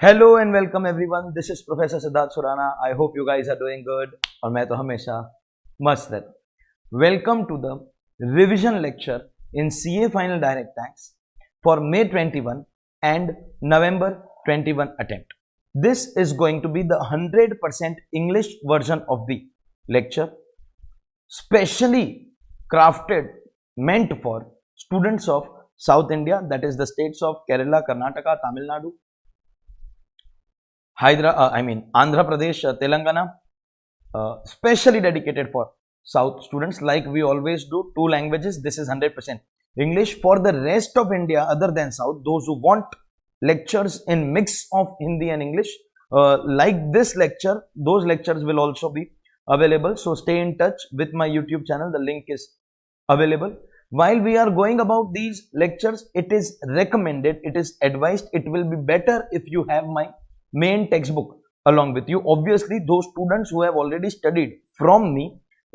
Hello and welcome everyone, this is professor Siddharth Surana. I hope you guys are doing good और मैं तो हमेशा मस्त रहता। Welcome to the revision lecture in CA final direct tax for May 21 and November 21 attempt. This is going to be the 100% English version of the lecture, specially crafted, meant for students of South India, that is the states of Kerala, Karnataka, Tamil Nadu, Andhra Pradesh, Telangana, specially dedicated for South students. Like we always do, two languages. This is 100% English. For the rest of India, other than South, those who want lectures in mix of Hindi and English, like this lecture, those lectures will also be available. So stay in touch with my YouTube channel. The link is available. While we are going about these lectures, it is recommended, it is advised, it will be better if you have my main textbook along with you. Obviously, those students who have already studied from me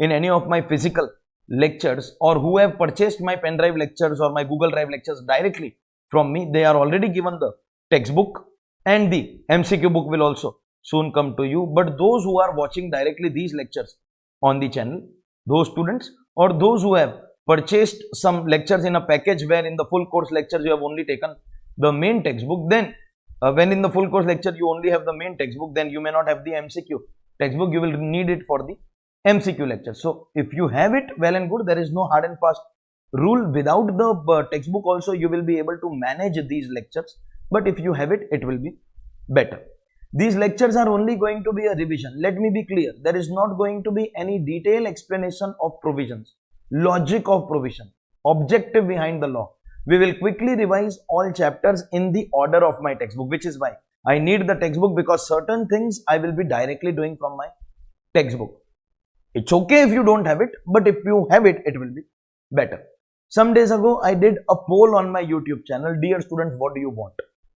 in any of my physical lectures, or who have purchased my pen drive lectures or my Google Drive lectures directly from me, they are already given the textbook, and the MCQ book will also soon come to you. But those who are watching directly these lectures on the channel, those students or those who have purchased some lectures in a package where in the full course lectures you have only taken the main textbook, then when in the full course lecture you only have the main textbook, then you may not have the MCQ textbook. You will need it for the MCQ lecture. So if you have it, well and good. There is no hard and fast rule. Without the textbook also you will be able to manage these lectures, but if you have it, it will be better. These lectures are only going to be a revision. Let me be clear, there is not going to be any detailed explanation of provisions, logic of provision, objective behind the law. We will quickly revise all chapters in the order of my textbook, which is why I need the textbook, because certain things I will be directly doing from my textbook. It's okay if you don't have it, but if you have it, it will be better. Some days ago, I did a poll on my YouTube channel. Dear students, what do you want?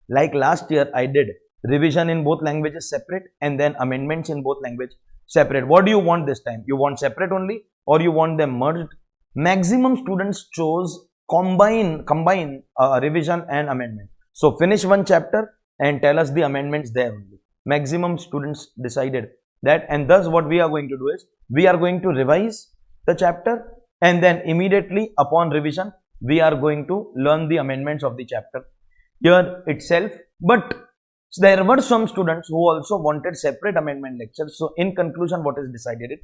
Like last year, I did revision in both languages separate and then amendments in both language separate. What do you want this time? You want separate only, or you want them merged? Maximum students chose combine revision and amendment. So finish one chapter and tell us the amendments there only. Maximum students decided that, and thus what we are going to do is we are going to revise the chapter, and then immediately upon revision we are going to learn the amendments of the chapter here itself. But there were some students who also wanted separate amendment lectures. So in conclusion, what is decided is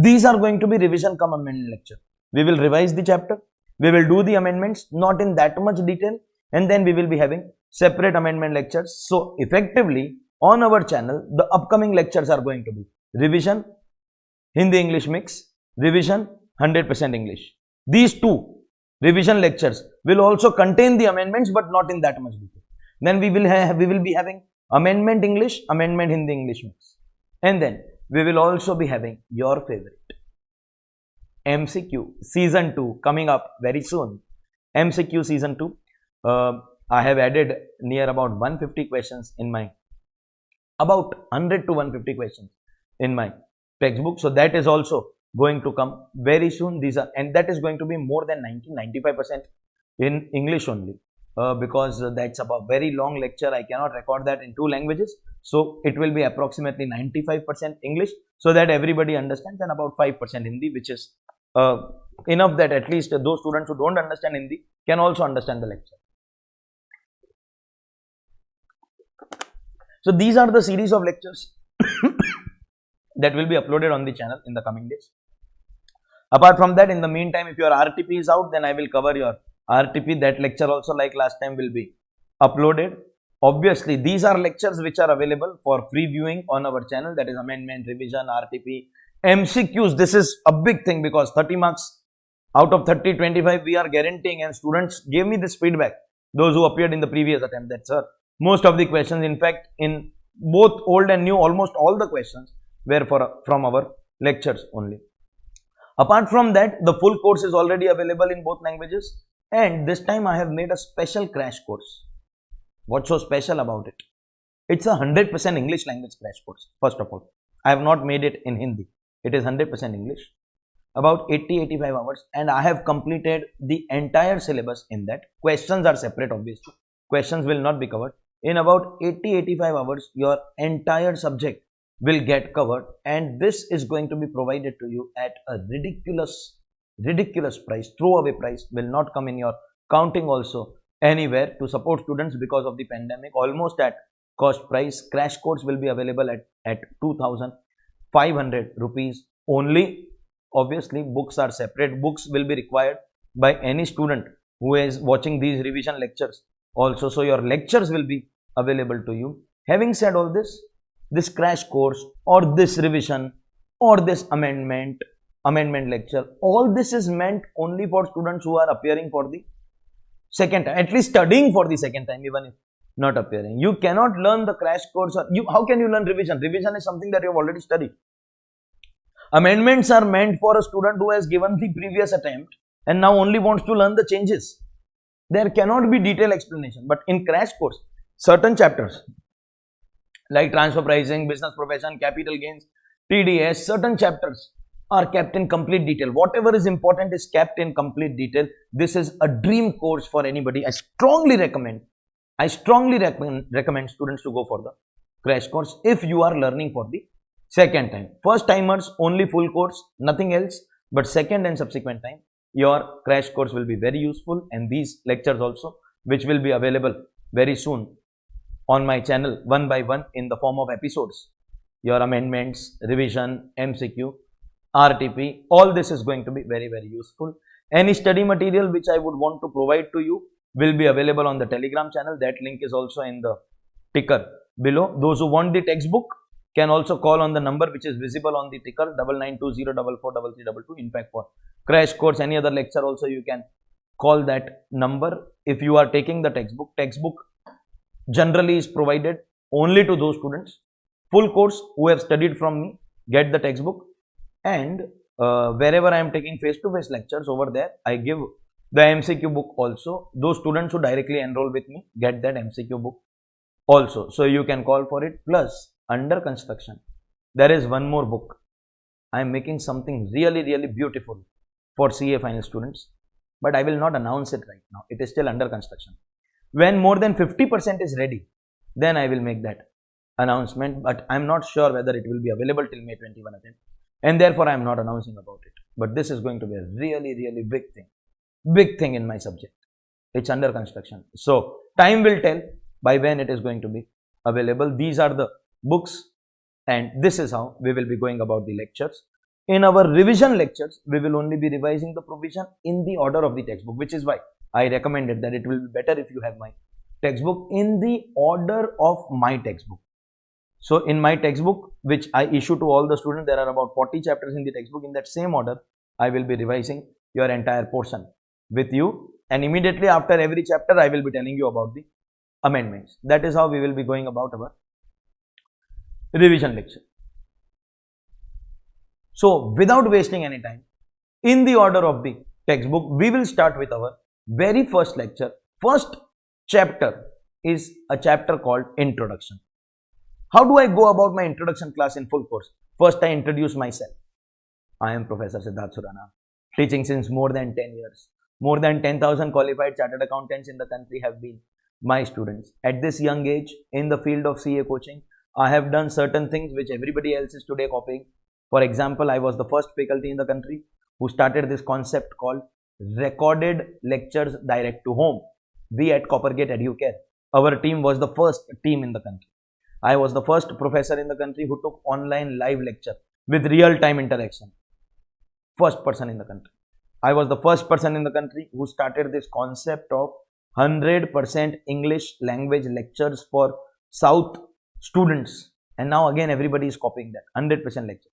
these are going to be revision come amendment lecture. We will revise the chapter, we will do the amendments, not in that much detail, and then we will be having separate amendment lectures. So effectively on our channel, the upcoming lectures are going to be revision, Hindi English mix, revision, 100% English. These two revision lectures will also contain the amendments, but not in that much detail. Then we will be having amendment English, amendment Hindi English mix, and then we will also be having your favorite MCQ season 2 coming up very soon. MCQ season 2. I have added near about 150 questions in my, about 100 to 150 questions in my textbook. So that is also going to come very soon. These are, and that is going to be more than 95% in English only, because that's a very long lecture. I cannot record that in two languages. So it will be approximately 95% English, so that everybody understands, and about 5% Hindi, which is enough that at least those students who don't understand Hindi can also understand the lecture. So these are the series of lectures that will be uploaded on the channel in the coming days. Apart from that, in the meantime, if your RTP is out, then I will cover your RTP. That lecture also, like last time, will be uploaded. Obviously, these are lectures which are available for free viewing on our channel, that is amendment, revision, RTP, MCQs. This is a big thing, because 30 marks out of 30, 25 we are guaranteeing, and students gave me this feedback, those who appeared in the previous attempt, that sir, most of the questions, in fact in both old and new, almost all the questions were from our lectures only. Apart from that, the full course is already available in both languages, and this time I have made a special crash course. What's so special about it? It's a 100% English language crash course. First of all, I have not made it in Hindi. It is 100% English, about 80-85 hours, and I have completed the entire syllabus in that. Questions are separate, obviously. Questions will not be covered. In about 80-85 hours, your entire subject will get covered, and this is going to be provided to you at a ridiculous price, throwaway price, will not come in your counting also anywhere to support students because of the pandemic, almost at cost price. Crash course will be available at 2,500 rupees only. Obviously, books are separate. Books will be required by any student who is watching these revision lectures also. So your lectures will be available to you. Having said all this crash course or this revision or this amendment lecture, all this is meant only for students who are appearing for the second time, at least studying for the second time, even if not appearing. You cannot learn the crash course. How can you learn revision? Revision is something that you have already studied. Amendments are meant for a student who has given the previous attempt and now only wants to learn the changes. There cannot be detailed explanation. But in crash course, certain chapters like transfer pricing, business profession, capital gains, TDS, certain chapters are kept in complete detail. Whatever is important is kept in complete detail. This is a dream course for anybody. I strongly recommend students to go for the crash course if you are learning for the second time. First timers, only full course, nothing else. But second and subsequent time, your crash course will be very useful, and these lectures also, which will be available very soon on my channel one by one in the form of episodes. Your amendments, revision, MCQ, RTP, all this is going to be very useful. Any study material which I would want to provide to you will be available on the Telegram channel. That link is also in the ticker below. Those who want the textbook can also call on the number which is visible on the ticker 9920443322. In fact, for crash course, any other lecture also, you can call that number. If you are taking the textbook generally is provided only to those students. Full course who have studied from me get the textbook, and wherever I am taking face-to-face lectures, over there I give the MCQ book also. Those students who directly enroll with me get that MCQ book also. So you can call for it. Plus, under construction, there is one more book. I am making something really beautiful for CA final students, but I will not announce it right now. It is still under construction. When more than 50% is ready, then I will make that announcement, but I am not sure whether it will be available till May 21 attempt, and therefore I am not announcing about it. But this is going to be a really big thing in my subject. It's under construction. So time will tell by when it is going to be available. These are the books, and this is how we will be going about the lectures. In our revision lectures, we will only be revising the provision in the order of the textbook, which is why I recommended that it will be better if you have my textbook in the order of my textbook. So in my textbook, which I issue to all the students, there are about 40 chapters in the textbook. In that same order, I will be revising your entire portion with you, and immediately after every chapter, I will be telling you about the amendments. That is how we will be going about our revision lecture. So without wasting any time, in the order of the textbook, we will start with our very first lecture. First chapter is a chapter called Introduction. How do I go about my introduction class in full course? First, I introduce myself. I am Professor Siddharth Surana, teaching since more than 10 years. More than 10,000 qualified chartered accountants in the country have been my students. At this young age, in the field of CA coaching, I have done certain things which everybody else is today copying. For example, I was the first faculty in the country who started this concept called recorded lectures direct to home. We at Coppergate Educare, our team was the first team in the country. I was the first professor in the country who took online live lecture with real-time interaction. First person in the country. I was the first person in the country who started this concept of 100% English language lectures for South students. And now again everybody is copying that 100% lecture.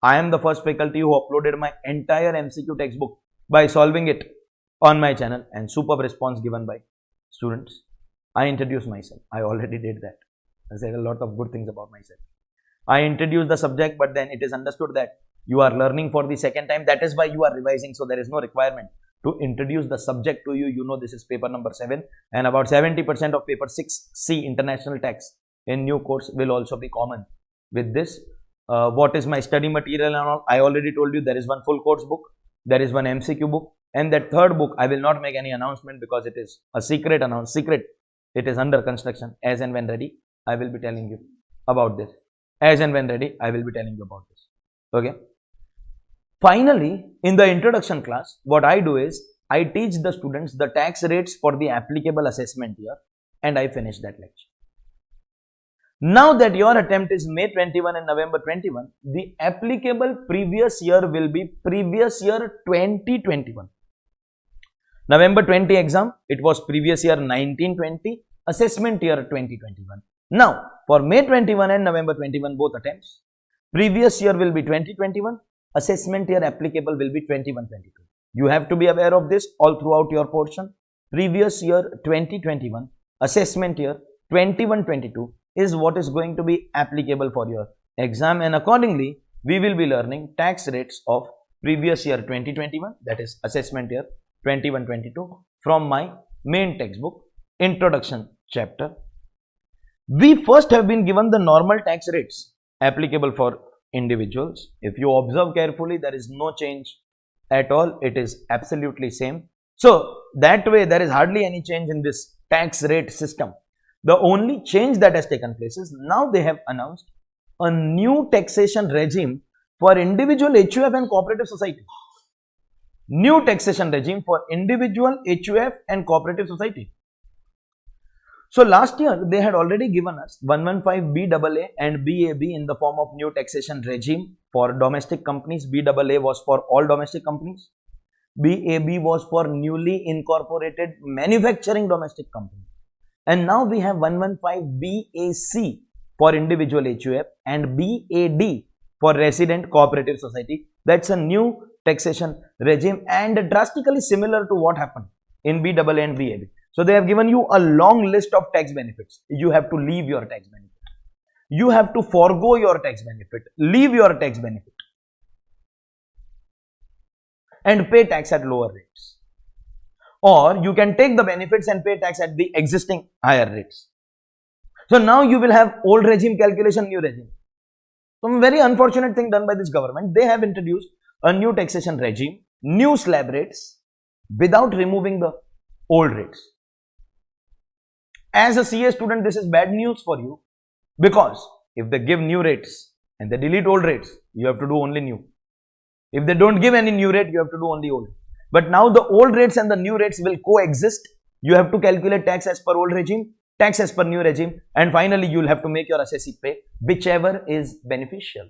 I am the first faculty who uploaded my entire MCQ textbook by solving it on my channel, and superb response given by students. I introduced myself. I already did that. I said a lot of good things about myself. I introduced the subject, but then it is understood that you are learning for the second time. That is why you are revising. So there is no requirement to introduce the subject to you. You know this is paper number 7, and about 70% of paper 6C international tax in new course will also be common with this. What is my study material and all? I already told you there is one full course book, there is one MCQ book, and that third book I will not make any announcement because it is a secret It is under construction. As and when ready, I will be telling you about this. As and when ready, I will be telling you about this. Okay. Finally, in the introduction class, what I do is I teach the students the tax rates for the applicable assessment year, and I finish that lecture. Now that your attempt is May 21 and November 21, the applicable previous year will be previous year 2021. November 20 exam, it was previous year 1920, assessment year 2021. Now, for May 21 and November 21 both attempts, previous year will be 2021, assessment year applicable will be 21-22. You have to be aware of this all throughout your portion. Previous year 2021, assessment year 21-22 is what is going to be applicable for your exam, and accordingly we will be learning tax rates of previous year 2021, that is assessment year 21-22 from my main textbook introduction chapter. We first have been given the normal tax rates applicable for individuals. If you observe carefully, there is no change at all. It is absolutely same. So that way there is hardly any change in this tax rate system. The only change that has taken place is now they have announced a new taxation regime for individual HUF and cooperative society. New taxation regime for individual HUF and cooperative society. So last year they had already given us 115 BAA and BAB in the form of new taxation regime for domestic companies. BAA was for all domestic companies. BAB was for newly incorporated manufacturing domestic companies. And now we have 115 BAC for individual HUF and BAD for resident cooperative society. That's a new taxation regime and drastically similar to what happened in BAA and BAB. So they have given you a long list of tax benefits. You have to leave your tax benefit. You have to forego your tax benefit, leave your tax benefit and pay tax at lower rates. Or you can take the benefits and pay tax at the existing higher rates. So now you will have old regime calculation, new regime. Some very unfortunate thing done by this government. They have introduced a new taxation regime, new slab rates without removing the old rates. As a CA student, this is bad news for you, because if they give new rates and they delete old rates, you have to do only new. If they don't give any new rate, you have to do only old. But now the old rates and the new rates will coexist. You have to calculate tax as per old regime, tax as per new regime, and finally you will have to make your assessee pay whichever is beneficial.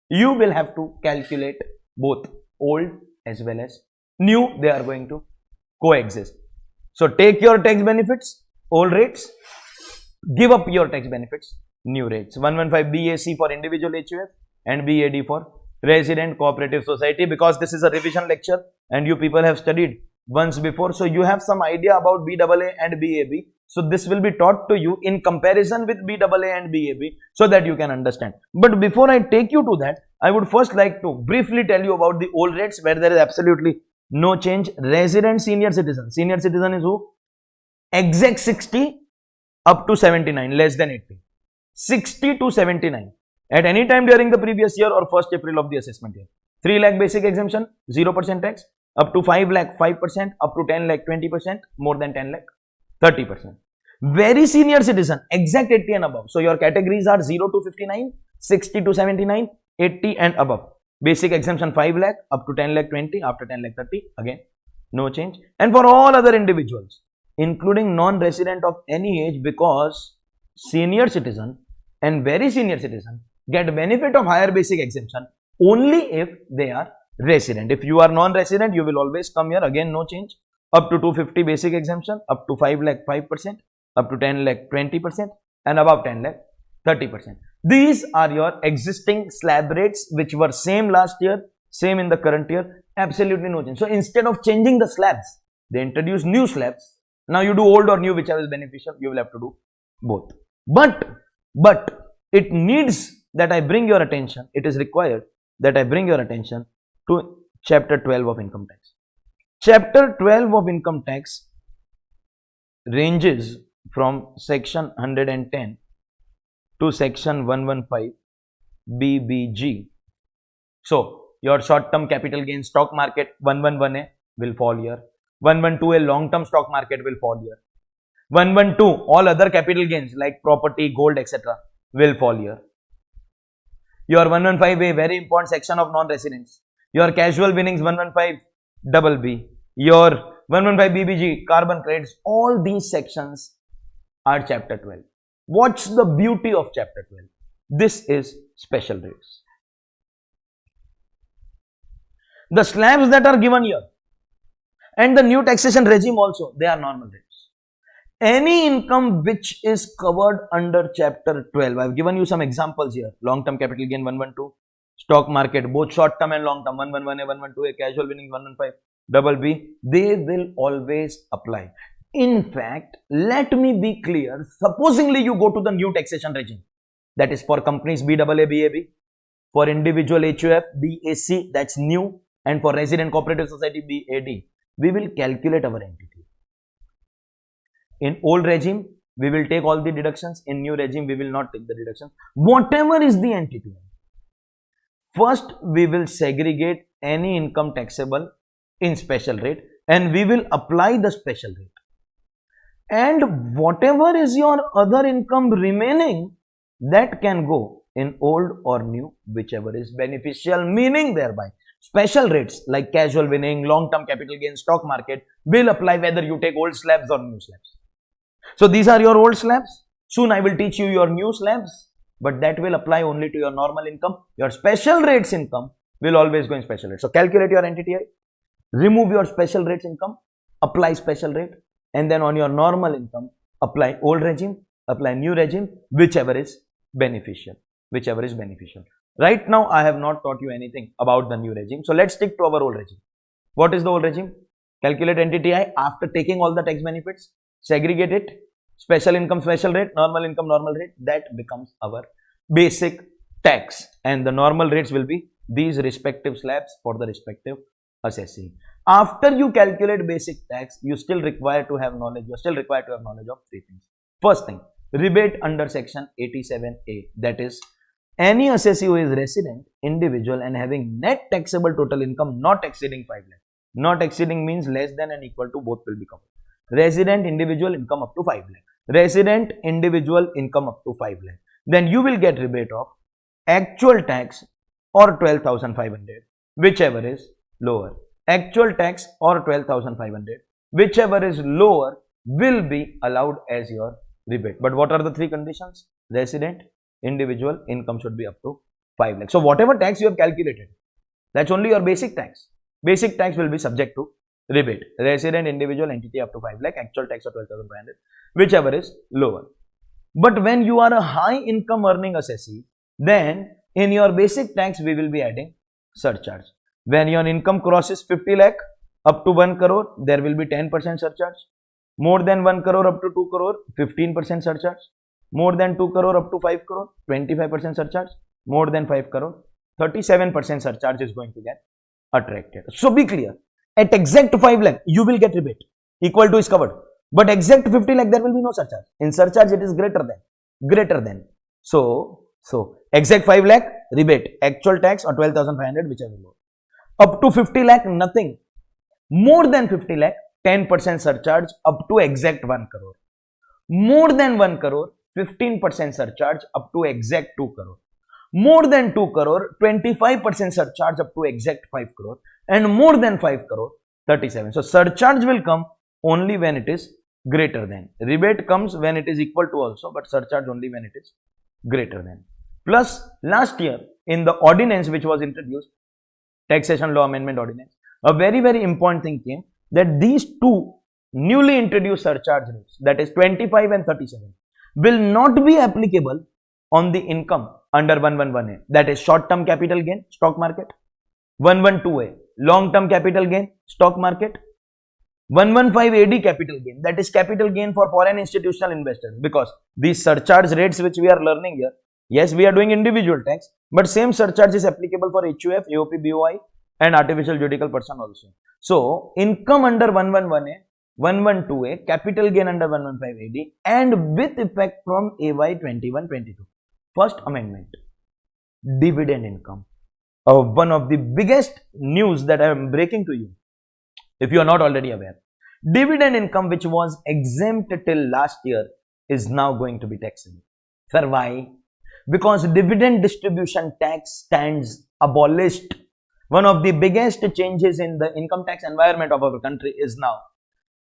You will have to calculate both old as well as new. They are going to coexist. So take your tax benefits, old rates, give up your tax benefits, new rates. 115 BAC for individual HUF and BAD for resident cooperative society, because this is a revision lecture and you people have studied once before, so you have some idea about BAA and BAB. So this will be taught to you in comparison with BAA and BAB so that you can understand. But before I take you to that, I would first like to briefly tell you about the old rates where there is absolutely no change. Resident senior citizen. Senior citizen is who? Exec 60 up to 79, less than 80. 60 to 79. At any time during the previous year or 1st April of the assessment year. 3 lakh basic exemption, 0% tax. Up to 5 lakh, 5%. Up to 10 lakh, 20%. More than 10 lakh, 30%. Very senior citizen, exact 80 and above. So your categories are 0 to 59, 60 to 79, 80 and above. Basic exemption 5 lakh, up to 10 lakh 20, after 10 lakh 30. Again, no change. And for all other individuals, including non-resident of any age, because senior citizen and very senior citizen get benefit of higher basic exemption only if they are resident. If you are non-resident, you will always come here. Again, no change. Up to 250 basic exemption, up to 5 lakh 5%, up to 10 lakh 20%, and above 10 lakh 30%. These are your existing slab rates which were same last year, same in the current year. Absolutely no change. So instead of changing the slabs, they introduce new slabs. Now you do old or new, whichever is beneficial. You will have to do both. But it needs that I bring your attention. It is required that I bring your attention to chapter 12 of income tax. Chapter 12 of income tax ranges from section 110 to section 115 BBG. So your short-term capital gain stock market 111A will fall here. 112A long-term stock market will fall here. 112, all other capital gains like property, gold, etc. will fall here. Your 115A, very important section of non-residents. Your casual winnings 115 double B. Your 115 BBG, carbon credits, all these sections are chapter 12. What's the beauty of chapter 12? This is special rates. The slabs that are given here and the new taxation regime also, they are normal rates. Any income which is covered under chapter 12, I have given you some examples here. Long-term capital gain 112, stock market, both short-term and long-term, 111A, 112A, casual winnings 115, double B, they will always apply. In fact, let me be clear, supposingly you go to the new taxation regime, that is for companies BAA, BAB, for individual HUF, BAC, that's new, and for resident cooperative society BAD, we will calculate our entity. In old regime, we will take all the deductions. In new regime, we will not take the deductions. Whatever is the entity. First, we will segregate any income taxable in special rate and we will apply the special rate. And whatever is your other income remaining, that can go in old or new, whichever is beneficial, meaning thereby special rates like casual winning, long-term capital gain, stock market will apply whether you take old slabs or new slabs. So these are your old slabs. Soon I will teach you your new slabs, but that will apply only to your normal income. Your special rates income will always go in special rate. So calculate your NTTI, remove your special rates income, apply special rate, and then on your normal income, apply old regime, apply new regime, whichever is beneficial. Whichever is beneficial. Right now, I have not taught you anything about the new regime. So let's stick to our old regime. What is the old regime? Calculate NTTI after taking all the tax benefits, segregate it, special income, special rate, normal income, normal rate, that becomes our basic tax. And the normal rates will be these respective slabs for the respective assessee. After you calculate basic tax, you still require to have knowledge. You are still required to have knowledge of three things. First thing, rebate under section 87A, that is any assessee who is resident, individual and having net taxable total income not exceeding 5 lakh. Not exceeding means less than and equal to, both will be covered. Resident individual income up to 5 lakh. Resident individual income up to 5 lakh. Then you will get rebate of actual tax or 12,500, whichever is lower. Actual tax or 12,500, whichever is lower will be allowed as your rebate. But what are the three conditions? Resident, individual income should be up to 5 lakh. So whatever tax you have calculated, that's only your basic tax. Basic tax will be subject to rebate. Resident, individual, entity up to 5 lakh, actual tax of 12,500, whichever is lower. But when you are a high income earning assessee, then in your basic tax we will be adding surcharge. When your income crosses 50 lakh up to 1 crore, there will be 10% surcharge. More than 1 crore up to 2 crore, 15% surcharge. More than 2 crore up to 5 crore, 25% surcharge. More than 5 crore, 37% surcharge is going to get attracted. So be clear, at exact 5 lakh, you will get rebate. Equal to is covered. But exact 50 lakh, there will be no surcharge. In surcharge, it is greater than. So exact 5 lakh, rebate. Actual tax or 12,500, whichever low. Up to 50 lakh, nothing. More than 50 lakh, 10% surcharge up to exact 1 crore. More than 1 crore, 15% surcharge up to exact 2 crore. More than 2 crore, 25% surcharge up to exact 5 crore. And more than 5 crore, 37. So surcharge will come only when it is greater than. Rebate comes when it is equal to also, but surcharge only when it is greater than. Plus, last year in the ordinance which was introduced, Taxation Law Amendment Ordinance, a very, very important thing came that these two newly introduced surcharge rates, that is 25 and 37, will not be applicable on the income under 111A, that is short-term capital gain, stock market, 112A, long-term capital gain, stock market, 115AD capital gain, that is capital gain for foreign institutional investors, because these surcharge rates which we are learning here, yes, we are doing individual tax, but same surcharge is applicable for HUF, AOP, BOI and artificial juridical person also. So, income under 111A, 112A, capital gain under 115AD and with effect from AY 21-22. First amendment, dividend income. One of the biggest news that I am breaking to you, if you are not already aware, Dividend income which was exempt till last year is now going to be taxable. Sir, why? Because dividend distribution tax stands abolished. One of the biggest changes in the income tax environment of our country is now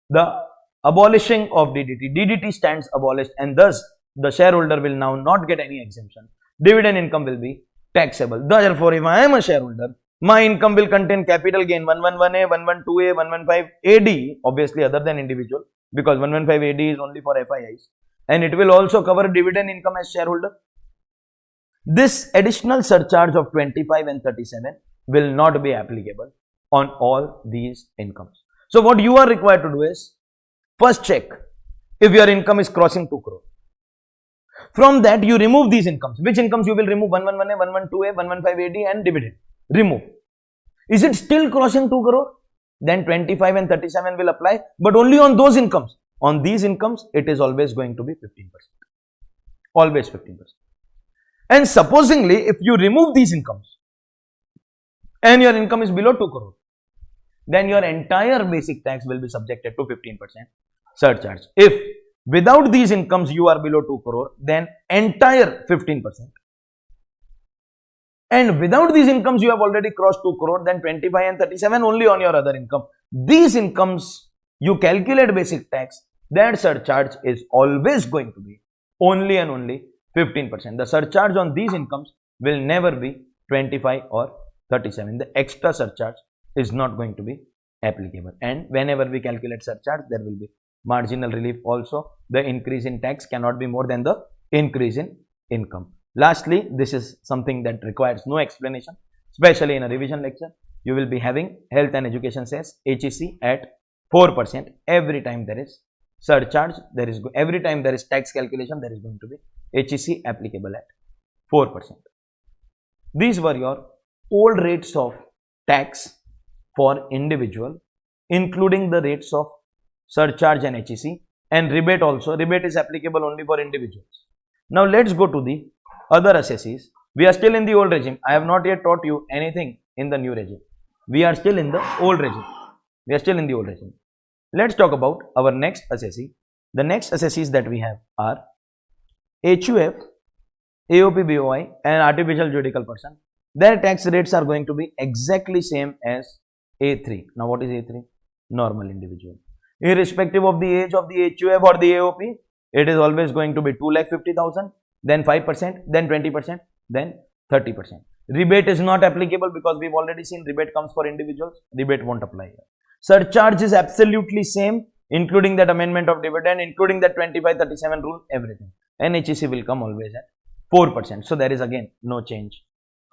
the abolishing of DDT. DDT stands abolished, and thus the shareholder will now not get any exemption. Dividend income will be taxable. Therefore, if I am a shareholder, my income will contain capital gain 111A, 112A, 115AD, obviously other than individual, because 115AD is only for FIIs, and it will also cover dividend income as shareholder. This additional surcharge of 25 and 37 will not be applicable on all these incomes. So what you are required to do is first check if your income is crossing 2 crore. From that you remove these incomes. Which incomes you will remove? 111A, 112A, 115AD and dividend. Remove. Is it still crossing 2 crore? Then 25 and 37 will apply, but only on those incomes. On these incomes, it is always going to be 15%. Always 15%. And supposingly, if you remove these incomes and your income is below 2 crore, then your entire basic tax will be subjected to 15% surcharge. If without these incomes you are below 2 crore, then entire 15%. And without these incomes you have already crossed 2 crore, then 25 and 37 only on your other income. These incomes you calculate basic tax, that surcharge is always going to be only and only 15%. The surcharge on these incomes will never be 25 or 37. The extra surcharge is not going to be applicable. And whenever we calculate surcharge, there will be marginal relief also. The increase in tax cannot be more than the increase in income. Lastly, this is something that requires no explanation, especially in a revision lecture. You will be having health and education cess HEC at 4%. Every time there is surcharge, every time there is tax calculation, there is going to be HEC applicable at 4%. These were your old rates of tax for individual, including the rates of surcharge and HEC, and rebate also. Rebate is applicable only for individuals. Now let's go to the other assessees. We are still in the old regime. I have not yet taught you anything in the new regime. We are still in the old regime. We are still in the old regime. Let's talk about our next assessee. The next assessees that we have are HUF, AOP, BOI and artificial juridical person. Their tax rates are going to be exactly same as A3. Now what is A3? Normal individual. Irrespective of the age of the HUF or the AOP, it is always going to be 2,50,000, then 5%, then 20%, then 30%. Rebate is not applicable because we've already seen rebate comes for individuals. Rebate won't apply here. Surcharge is absolutely same, including that amendment of dividend, including that 25-37 rule, everything. And HEC will come always at 4%. So there is again no change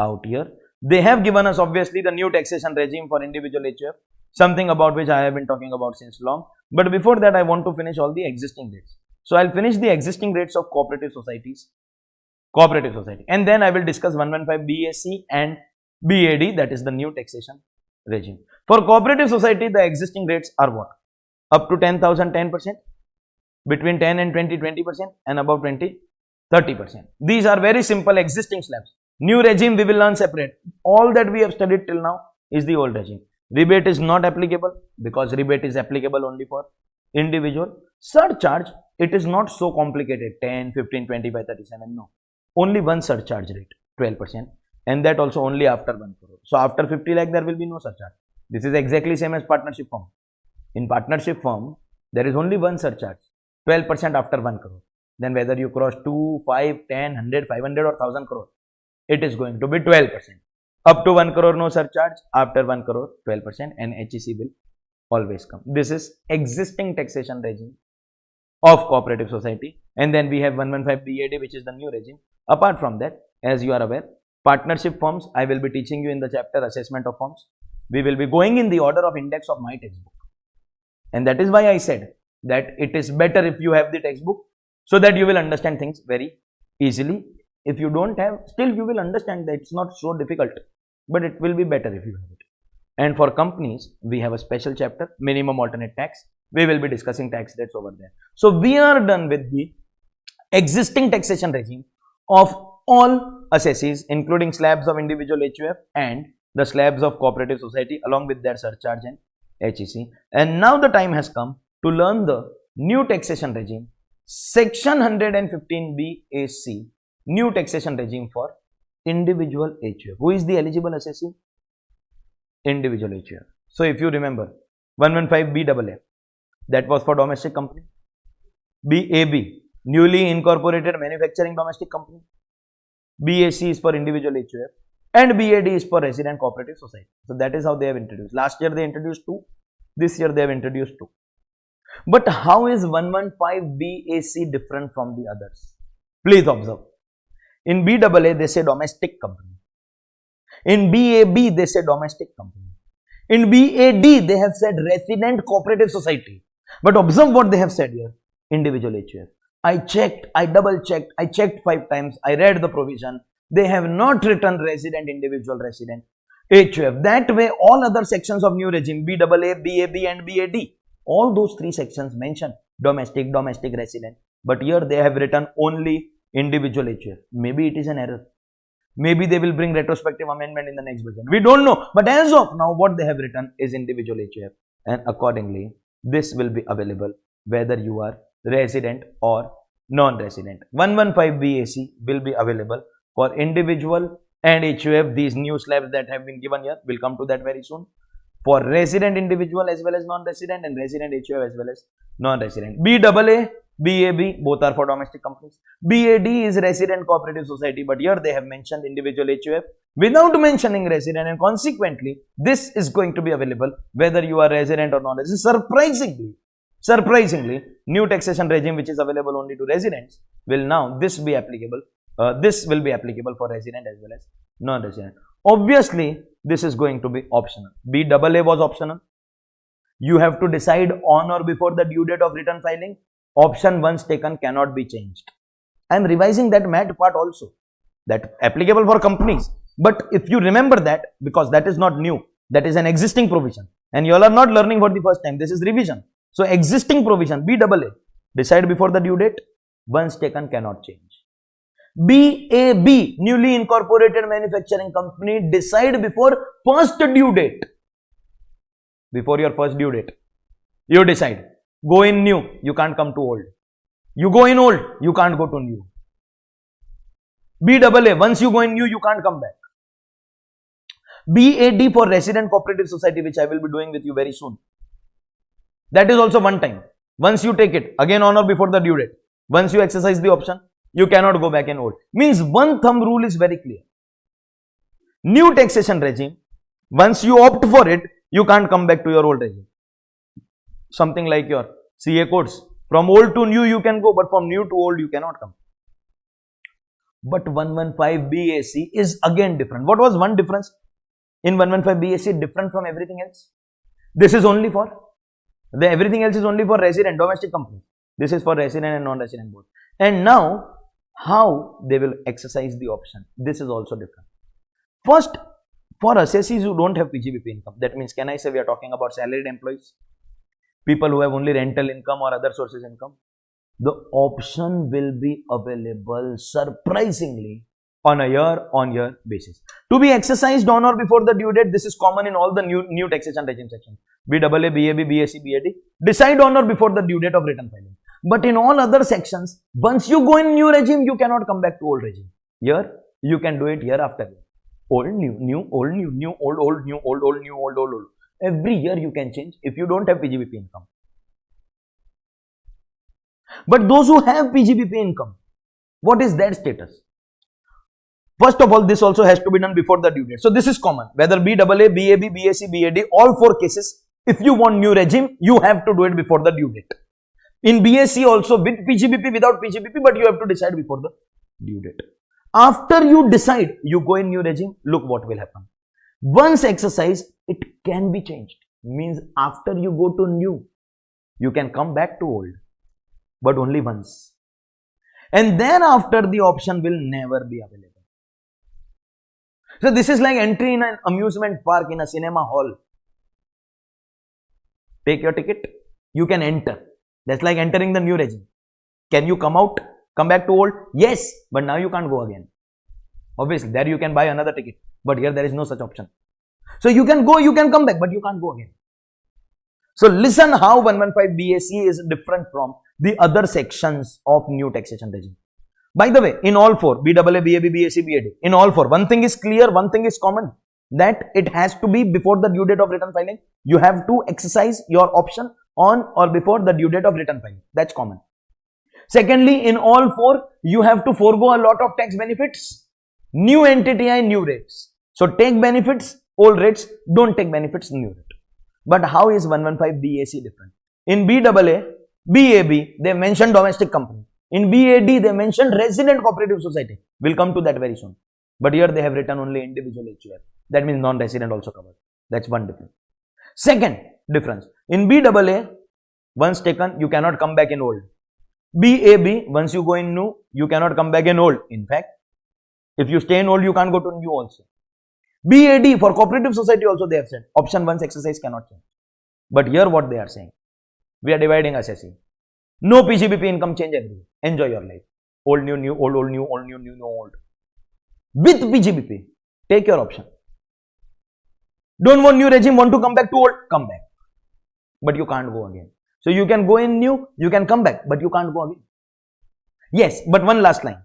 out here. They have given us obviously the new taxation regime for individual HUF, something about which I have been talking about since long. But before that, I want to finish all the existing rates. So I'll finish the existing rates of cooperative societies, and then I will discuss 115 BSC and BAD, that is the new taxation regime. For cooperative society, the existing rates are what? Up to 10,000, 10%, between 10 and 20, 20%, and above 20, 30%. These are very simple existing slabs. New regime we will learn separate. All that we have studied till now is the old regime. Rebate is not applicable because rebate is applicable only for individual. Surcharge, it is not so complicated, 10, 15, 25, 37, no. Only one surcharge rate, 12%, and that also only after 1 crore. So after 50 lakh, there will be no surcharge. This is exactly same as partnership firm. In partnership firm, there is only one surcharge, 12% after 1 crore. Then whether you cross 2, 5, 10, 100, 500 or 1000 crore, it is going to be 12%. Up to 1 crore, no surcharge. After 1 crore, 12%, and HEC will always come. This is existing taxation regime of cooperative society. And then we have 115 BAD, which is the new regime. Apart from that, as you are aware, partnership firms, I will be teaching you in the chapter assessment of firms. We will be going in the order of index of my textbook. And that is why I said that it is better if you have the textbook, so that you will understand things very easily. If you don't have, still you will understand that it's not so difficult, but it will be better if you have it. And for companies, we have a special chapter, minimum alternate tax. We will be discussing tax rates over there. So we are done with the existing taxation regime of all assessees, including slabs of individual HUF and the slabs of cooperative society, along with their surcharge and HEC. And now the time has come to learn the new taxation regime, section 115B AC, new taxation regime for individual HUF. Who is the eligible assessee? Individual HUF. So if you remember, 115BAA, that was for domestic company. BAB, newly incorporated manufacturing domestic company. BAC is for individual HUF. And BAD is for resident cooperative society. So that is how they have introduced. Last year they introduced 2. This year they have introduced 2. But how is 115BAC different from the others? Please observe. In BAA they say domestic company. In BAB they say domestic company. In BAD they have said resident cooperative society. But observe what they have said here. Individual HUF. I checked, I double checked, I checked 5 times, I read the provision. They have not written resident, individual, resident, HUF. That way, all other sections of new regime, BAA, BAB and BAD, all those 3 sections mention domestic, domestic, resident. But here they have written only individual HUF. Maybe it is an error. Maybe they will bring retrospective amendment in the next budget. We don't know. But as of now, what they have written is individual HUF. And accordingly, this will be available whether you are resident or non-resident. 115BAC will be available for individual and HUF. These new slabs that have been given here, will come to that very soon. For resident individual as well as non-resident, and resident HUF as well as non-resident. BAA, BAB, both are for domestic companies. BAD is resident cooperative society, but here they have mentioned individual HUF without mentioning resident, and consequently, this is going to be available whether you are resident or non-resident. Surprisingly, new taxation regime which is available only to residents will now this be applicable. This will be applicable for resident as well as non-resident. Obviously, this is going to be optional. BAA was optional. You have to decide on or before the due date of return filing. Option once taken cannot be changed. I am revising that MAT part also. That applicable for companies. But if you remember that, because that is not new, that is an existing provision. And you all are not learning for the first time. This is revision. So existing provision, BAA, decide before the due date, once taken cannot change. BAB, newly incorporated manufacturing company, decide before first due date. Before your first due date, you decide. Go in new, you can't come to old. You go in old, you can't go to new. BAA, once you go in new, you can't come back. BAD for resident cooperative society, which I will be doing with you very soon. That is also one time. Once you take it, again on or before the due date. Once you exercise the option, you cannot go back in old. Means one thumb rule is very clear. New taxation regime, once you opt for it, you can't come back to your old regime. Something like your CA codes. From old to new you can go, but from new to old you cannot come. But 115BAC is again different. What was one difference in 115BAC different from everything else? This is only for everything else is only for resident domestic companies. This is for resident and non-resident both. And now how they will exercise the option, this is also different. First, for assessees who don't have PGBP income, that means, can I say we are talking about salaried employees, people who have only rental income or other sources income, the option will be available surprisingly on a year-on-year basis. To be exercised on or before the due date, this is common in all the new taxation regime sections. BAA, BAB, BAC, BAD, decide on or before the due date of return filing. But in all other sections, once you go in new regime, you cannot come back to old regime. Here, you can do it year after year. Old, new, new, old, new, new, old, old, new, old, old, new, old, old, old. Every year you can change if you don't have PGBP income. But those who have PGBP income, what is their status? First of all, this also has to be done before the due date. So this is common. Whether BAA, BAB, BAC, BAD, all 4 cases, if you want new regime, you have to do it before the due date. In BAC also with PGBP, without PGBP, but you have to decide before the due date. After you decide, you go in new regime, look what will happen. Once exercised, it can be changed. Means after you go to new, you can come back to old, but only once. And then after the option will never be available. So this is like entry in an amusement park, in a cinema hall. Take your ticket, you can enter. That's like entering the new regime. Can you come out, come back to old? Yes, but now you can't go again. Obviously, there you can buy another ticket, but here there is no such option. So you can go, you can come back, but you can't go again. So listen how 115 BAC is different from the other sections of new taxation regime. By the way, in all four, BAA, BAB, BAC, BAD, in all four, one thing is clear, one thing is common, that it has to be before the due date of return filing. You have to exercise your option on or before the due date of return filing. That's common. Secondly, in all four, you have to forego a lot of tax benefits. New entity, new rates. So take benefits, old rates, don't take benefits, new rate. But how is 115 BAC different? In BAA, BAB, they mentioned domestic company. In BAD, they mentioned resident cooperative society. We'll come to that very soon. But here they have written only individual HUF. That means non-resident also covered. That's one difference. Second difference. In BAA, once taken, you cannot come back in old. BAB, once you go in new, you cannot come back in old. In fact, if you stay in old, you can't go to new also. BAD, for cooperative society also they have said, option 1's exercise cannot change. But here what they are saying, we are dividing assessing. No PGBP income change every year. Enjoy your life. Old, new, new, old, old, new, old, new, new, new, old. With PGBP, take your option. Don't want new regime, want to come back to old, come back. But you can't go again. So you can go in new, you can come back, but you can't go again. Yes, but one last line.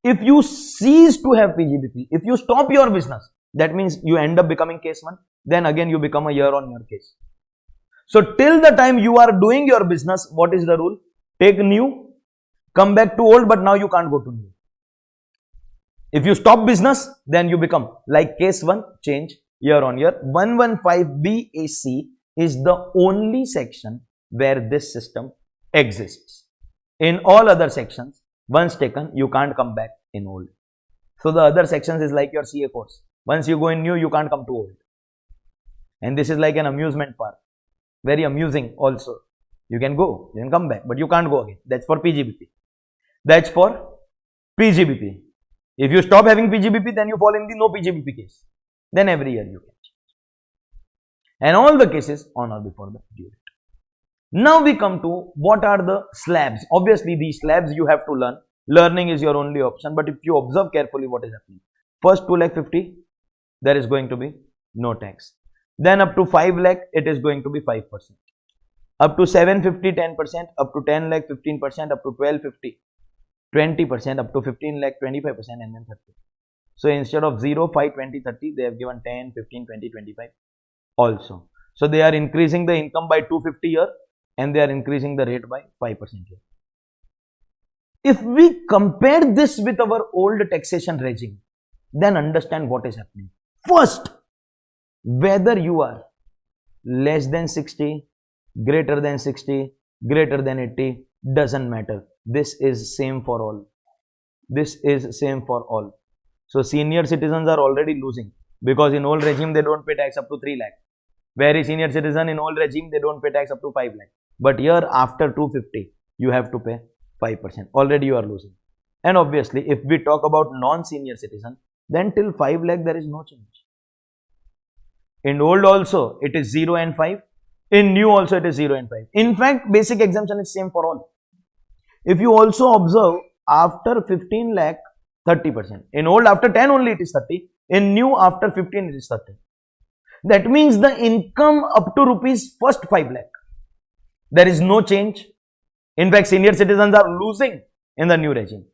If you cease to have PGBP, if you stop your business, that means you end up becoming case 1, then again you become a year-on-year case. So till the time you are doing your business, what is the rule? Take new, come back to old, but now you can't go to new. If you stop business, then you become like case 1, change year-on-year. 115 BAC is the only section where this system exists. In all other sections, once taken, you can't come back in old. So the other sections is like your CA course. Once you go in new, you can't come to old. And this is like an amusement park. Very amusing also. You can go, you can come back, but you can't go again. That's for PGBP. That's for PGBP. If you stop having PGBP, then you fall in the no PGBP case. Then every year you can change. And all the cases on or before the due date. Now we come to what are the slabs. Obviously, these slabs you have to learn. Learning is your only option. But if you observe carefully what is happening. First 2,50,000, there is going to be no tax. Then up to 5 lakh, it is going to be 5%. Up to 750, 10%. Up to 10 lakh, 15%. Up to 1250, 20%. Up to 15 lakh, 25%, and then 30. So instead of 0, 5, 20, 30, they have given 10, 15, 20, 25 also. So they are increasing the income by 250 here and they are increasing the rate by 5% here. If we compare this with our old taxation regime, then understand what is happening. First, whether you are less than 60, greater than 60, greater than 80, doesn't matter. This is same for all. This is same for all. So senior citizens are already losing because in old regime they don't pay tax up to 3 lakh. Very senior citizen in old regime they don't pay tax up to 5 lakh. But here after 250 you have to pay 5%. Already you are losing. And obviously if we talk about non-senior citizen, then till 5 lakh there is no change. In old also it is 0 and 5. In new also it is 0 and 5. In fact, basic exemption is same for all. If you also observe, after 15 lakh, 30%. In old after 10 only it is 30. In new after 15 it is 30. That means the income up to rupees first 5 lakh. There is no change. In fact, senior citizens are losing in the new regime.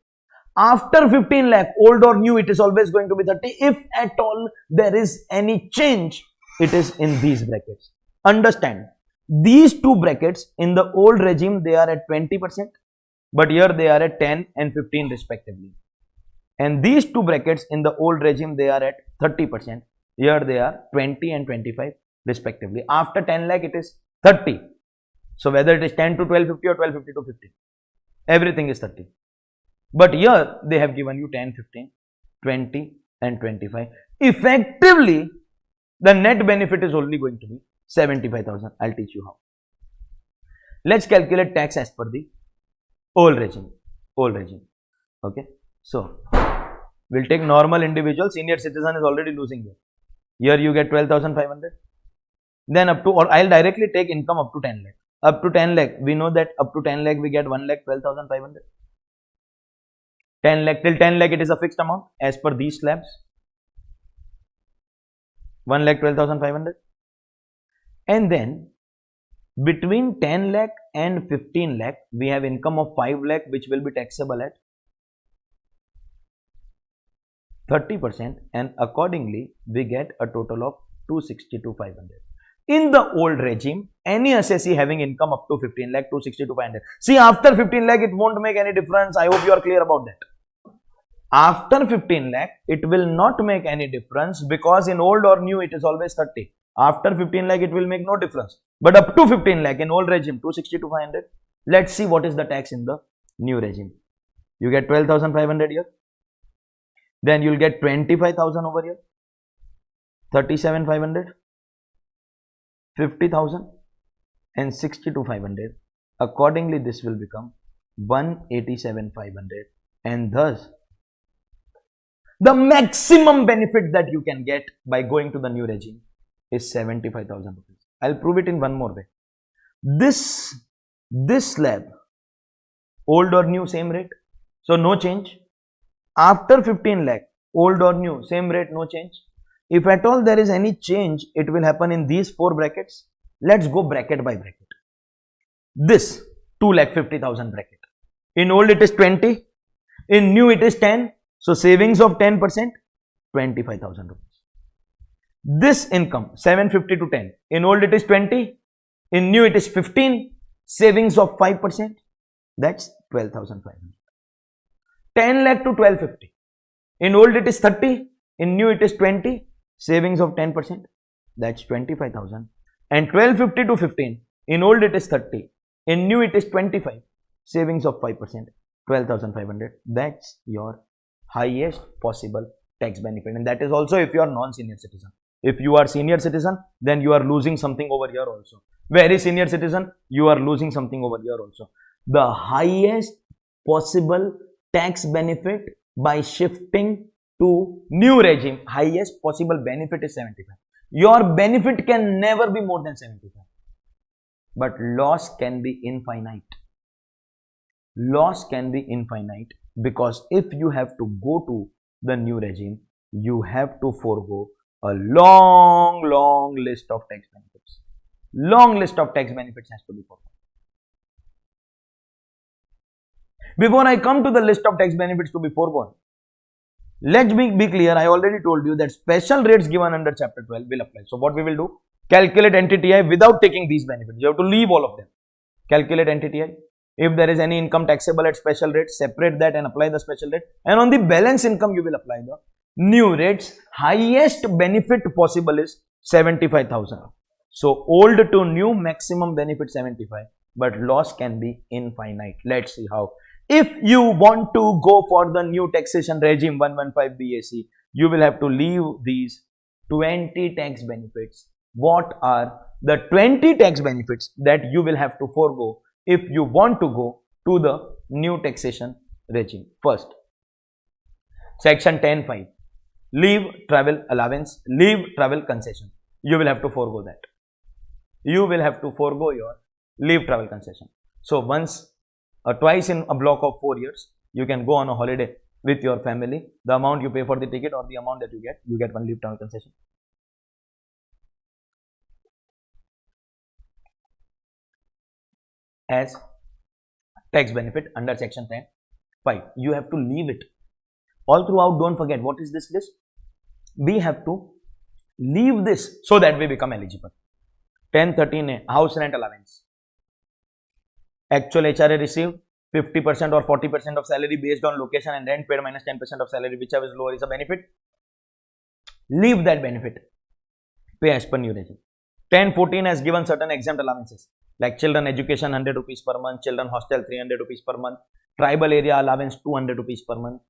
After 15 lakh, old or new, it is always going to be 30. If at all there is any change, it is in these brackets. Understand, these two brackets in the old regime, they are at 20%, but here they are at 10 and 15 respectively. And these two brackets in the old regime, they are at 30%. Here they are 20 and 25 respectively. After 10 lakh, it is 30. So whether it is 10 to 1250 or 1250 to 50, everything is 30. But here they have given you 10, 15, 20 and 25. Effectively, the net benefit is only going to be 75,000. I'll teach you how. Let's calculate tax as per the old regime. Okay. So we'll take normal individual. Senior citizen is already losing here. Here you get 12,500. Then up to, or I'll directly take income up to 10 lakh. Up to 10 lakh, we know that up to 10 lakh we get 1 lakh 12,500. 10 lakh till 10 lakh it is a fixed amount as per these slabs. 1 lakh 12,500. And then Between 10 lakh and 15 lakh, we have income of 5 lakh, which will be taxable at 30%, and accordingly, we get a total of 260 to 500. In the old regime, any assessee having income up to 15 lakh, 260 to 500. See, after 15 lakh, it won't make any difference. I hope you are clear about that. After 15 lakh, it will not make any difference, because in old or new, it is always 30. After 15 lakh, it will make no difference. But up to 15 lakh in old regime, 260 to 500. Let's see what is the tax in the new regime. You get 12,500 here. Then you'll get 25,000 over here. 37,500. 50,000 and 60 to 500. Accordingly, this will become 187,500, and thus the maximum benefit that you can get by going to the new regime is 75,000 rupees. I'll prove it in one more way. This slab, old or new, same rate, so no change. After 15 lakh, old or new, same rate, no change. If at all there is any change, it will happen in these 4 brackets. Let's go bracket by bracket. This 2,50,000 bracket. In old it is 20. In new it is 10. So savings of 10%, 25,000 rupees. This income 750 to 10. In old it is 20. In new it is 15. Savings of 5%. That's 12,500. 10 lakh to 1250. In old it is 30. In new it is 20. Savings of 10%. That's 25,000. And 1250 to 15. In old it is 30. In new it is 25. Savings of 5%. 12,500. That's your highest possible tax benefit. And that is also if you are non-senior citizen. If you are senior citizen, then you are losing something over here also. Very senior citizen, you are losing something over here also. The highest possible tax benefit by shifting to new regime, highest possible benefit is 75. Your benefit can never be more than 75. But loss can be infinite. Loss can be infinite, because if you have to go to the new regime, you have to forego a long list of tax benefits. Long list of tax benefits has to be foregone. Before I come to the list of tax benefits to be foregone, let's be clear. I already told you that special rates given under chapter 12 will apply. So what we will do? Calculate NTTI without taking these benefits. You have to leave all of them. Calculate NTTI. If there is any income taxable at special rates, separate that and apply the special rate. And on the balance income, you will apply the new rates. Highest benefit possible is 75,000. So old to new, maximum benefit 75. But loss can be infinite. Let's see how. If you want to go for the new taxation regime 115 BAC, you will have to leave these 20 tax benefits. What are the 20 tax benefits that you will have to forego if you want to go to the new taxation regime? First, section 10(5), leave travel allowance, leave travel concession. You will have to forego that. You will have to forego your leave travel concession. So twice in a block of 4 years, you can go on a holiday with your family. The amount you pay for the ticket or the amount that you get one leave travel concession. As tax benefit under section 10(5). You have to leave it. All throughout, don't forget, what is this list? We have to leave this so that we become eligible. 10(13)(a), house rent allowance. Actual HRA received 50% or 40% of salary based on location, and rent paid minus 10% of salary, whichever is lower, is a benefit. Leave that benefit. Pay as per new regime. 10(14) has given certain exempt allowances like children education 100 rupees per month, children hostel 300 rupees per month, tribal area allowance 200 rupees per month,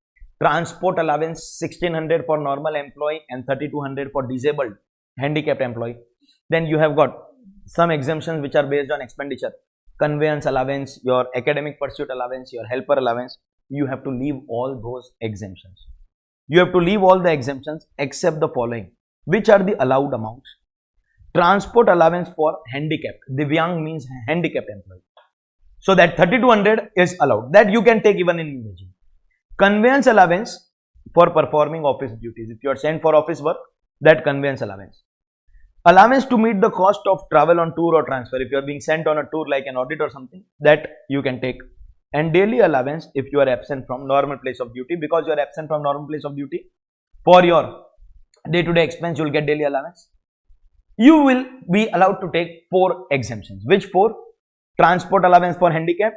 transport allowance 1600 for normal employee and 3200 for disabled handicapped employee. Then you have got some exemptions which are based on expenditure. Conveyance allowance, your academic pursuit allowance, your helper allowance. You have to leave all those exemptions. You have to leave all the exemptions except the following, which are the allowed amounts. Transport allowance for handicapped. Divyang means handicapped employee. So that 3200 is allowed. That you can take even in new regime. Conveyance allowance for performing office duties. If you are sent for office work, that conveyance allowance. Allowance to meet the cost of travel on tour or transfer. If you are being sent on a tour like an audit or something, that you can take. And daily allowance if you are absent from normal place of duty. Because you are absent from normal place of duty, for your day-to-day expense, you will get daily allowance. You will be allowed to take 4 exemptions. Which 4? Transport allowance for handicapped,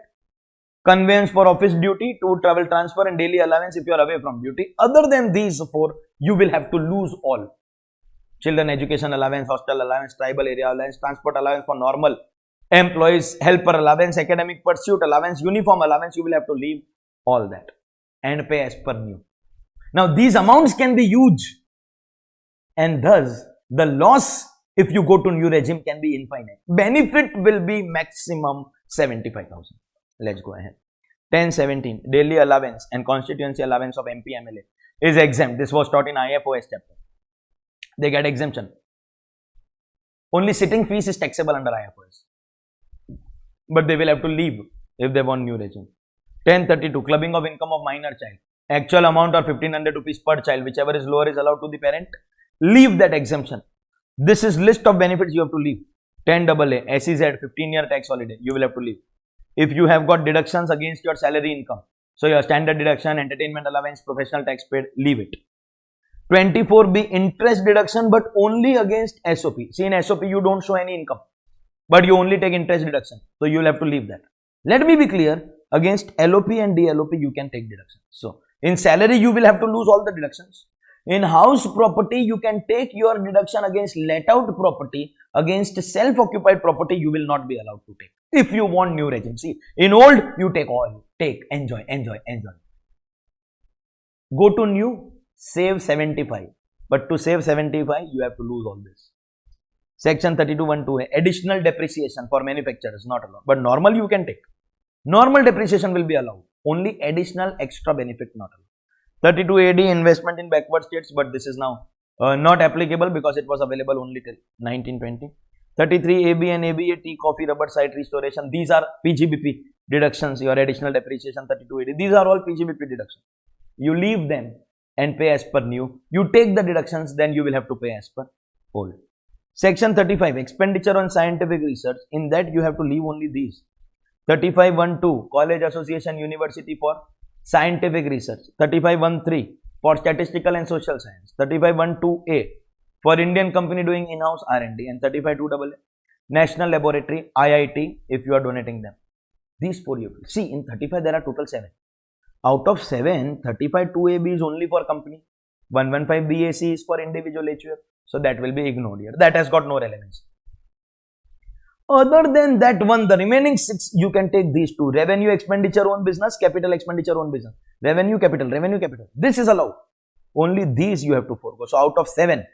conveyance for office duty, tour travel transfer, and daily allowance if you are away from duty. Other than these 4, you will have to lose all. Children education allowance, hostel allowance, tribal area allowance, transport allowance for normal employees, helper allowance, academic pursuit allowance, uniform allowance, you will have to leave all that and pay as per new. Now these amounts can be huge, and thus the loss if you go to new regime can be infinite. Benefit will be maximum 75,000. Let's go ahead. 1017 daily allowance and constituency allowance of MP MLA is exempt. This was taught in IFOS chapter. They get exemption. Only sitting fees is taxable under IFOS, but they will have to leave if they want new regime. 1032 clubbing of income of minor child. Actual amount or 1500 rupees per child, whichever is lower is allowed to the parent. Leave that exemption. This is list of benefits you have to leave. 10 AA SEZ 15-year tax holiday, you will have to leave. If you have got deductions against your salary income, so your standard deduction, entertainment allowance, professional tax paid, leave it. 24B interest deduction, but only against SOP. See, in SOP you don't show any income, but you only take interest deduction, so you will have to leave that. Let me be clear, against LOP and DLOP you can take deduction. So in salary you will have to lose all the deductions. In house property you can take your deduction. Against let out property, against self-occupied property you will not be allowed to take. If you want new regime, see, in old you take all, take, enjoy. Go to new, save 75, but to save 75 you have to lose all this. Section 32(1)(2)A additional depreciation for manufacturers not allowed, but normal you can take. Normal depreciation will be allowed, only additional extra benefit not allowed. 32AD investment in backward states, but this is now not applicable because it was available only till 1920. 33AB and ABA tea, coffee, rubber site restoration, these are PGBP deductions. Your additional depreciation 32AD, these are all PGBP deductions. You leave them and pay as per new. You take the deductions, then you will have to pay as per old. Section 35 expenditure on scientific research, in that you have to leave only these. 35(1)(2) college, association, university for scientific research. 35(1)(3) for statistical and social science. 35(1)(2)A for Indian company doing in-house R&D, and 35(2)AA national laboratory, IIT, if you are donating them. These 4 you will see. In 35 there are total 7. Out of 7, 35(2)AB is only for company, 115BAC is for individual HUF, so that will be ignored here. That has got no relevance. Other than that one, the remaining 6 you can take these 2. Revenue expenditure on business, capital expenditure on business. Revenue capital. This is allowed. Only these you have to forego. So out of 7,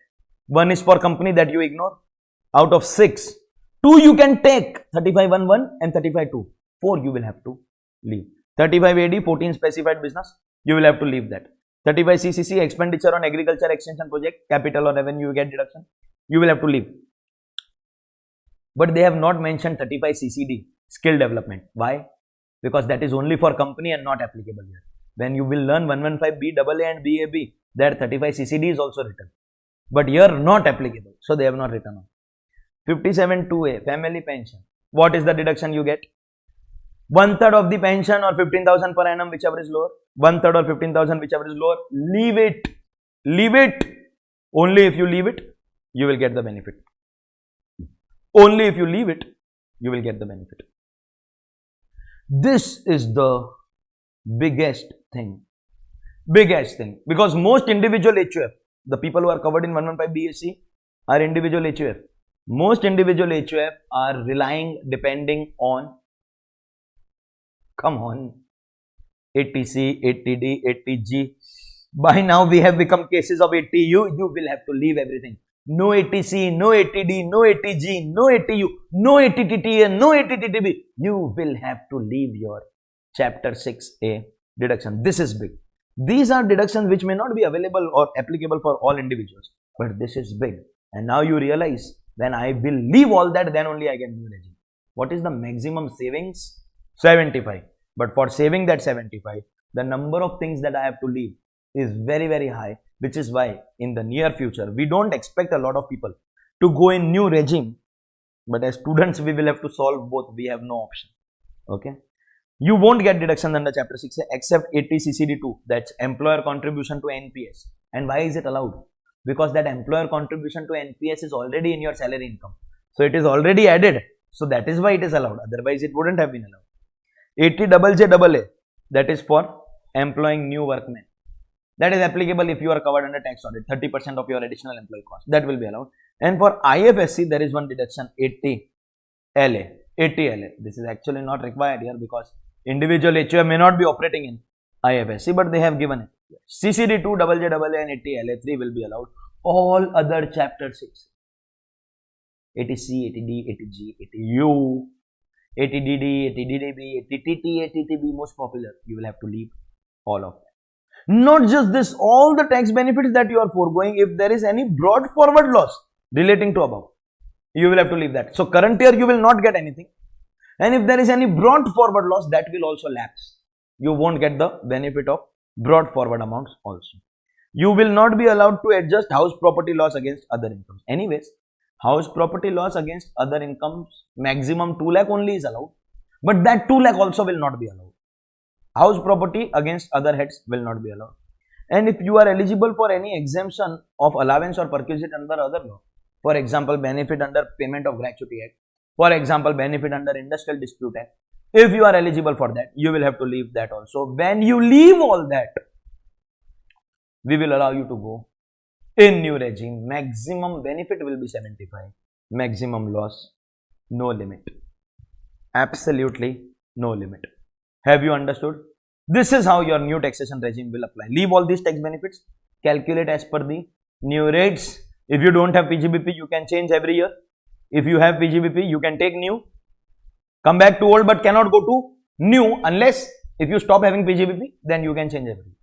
1 is for company, that you ignore. Out of 6, 2 you can take, 35(1)(1) and 35(2). 4 you will have to leave. 35AD 14 specified business, you will have to leave that. 35CCC expenditure on agriculture extension project, capital or revenue you get deduction, you will have to leave. But they have not mentioned 35CCD skill development. Why? Because that is only for company and not applicable here. When you will learn 115BAA and BAB, there 35CCD is also written, but here not applicable, so they have not written on. 57(2)A family pension, what is the deduction you get? 1/3 of the pension or 15,000 per annum, whichever is lower. 1/3 or 15,000, whichever is lower. Leave it. Only if you leave it, you will get the benefit. Only if you leave it, you will get the benefit. This is the biggest thing, because most individual HUF, the people who are covered in 115BAC are individual HUF. Most individual HUF are depending on, come on, 80C, 80D, 80G. By now we have become cases of 80U. You will have to leave everything. No 80C, no 80D, no 80G, no 80U, no 80TTA, no 80TTB. You will have to leave your chapter 6A deduction. This is big. These are deductions which may not be available or applicable for all individuals, but this is big. And now you realize, when I will leave all that, then only I get new regime. What is the maximum savings? 75. But for saving that 75, the number of things that I have to leave is very, very high, which is why in the near future, we don't expect a lot of people to go in new regime, but as students we will have to solve both. We have no option. Okay, you won't get deductions under chapter 6 except 80 CCD2, that's employer contribution to NPS. And why is it allowed? Because that employer contribution to NPS is already in your salary income, so it is already added, so that is why it is allowed, otherwise it wouldn't have been allowed. 80 JJAA, that is for employing new workmen, that is applicable if you are covered under tax audit, 30% of your additional employee cost, that will be allowed. And for IFSC there is one deduction, 80 LA. This is actually not required here because individual HUF may not be operating in IFSC, but they have given it. CCD2, JJAA and 80 LA3 will be allowed. All other chapter 6, 80C, 80D, 80G, 80U, 80DD, 80DDB, 80TT, 80TB, most popular, you will have to leave all of that. Not just this, all the tax benefits that you are foregoing, if there is any brought forward loss relating to above, you will have to leave that. So current year you will not get anything, and if there is any brought forward loss, that will also lapse. You won't get the benefit of brought forward amounts also. You will not be allowed to adjust house property loss against other incomes. Anyways, house property loss against other incomes maximum 2 lakh only is allowed, but that 2 lakh also will not be allowed. House property against other heads will not be allowed. And if you are eligible for any exemption of allowance or perquisite under other law, for example benefit under payment of gratuity act, for example benefit under industrial dispute act, if you are eligible for that, you will have to leave that also. When you leave all that, we will allow you to go in new regime. Maximum benefit will be 75, maximum loss no limit, absolutely no limit. Have you understood? This is how your new taxation regime will apply. Leave all these tax benefits, calculate as per the new rates. If you don't have PGBP, you can change every year. If you have PGBP, you can take new, come back to old, but cannot go to new unless if you stop having PGBP, then you can change everything.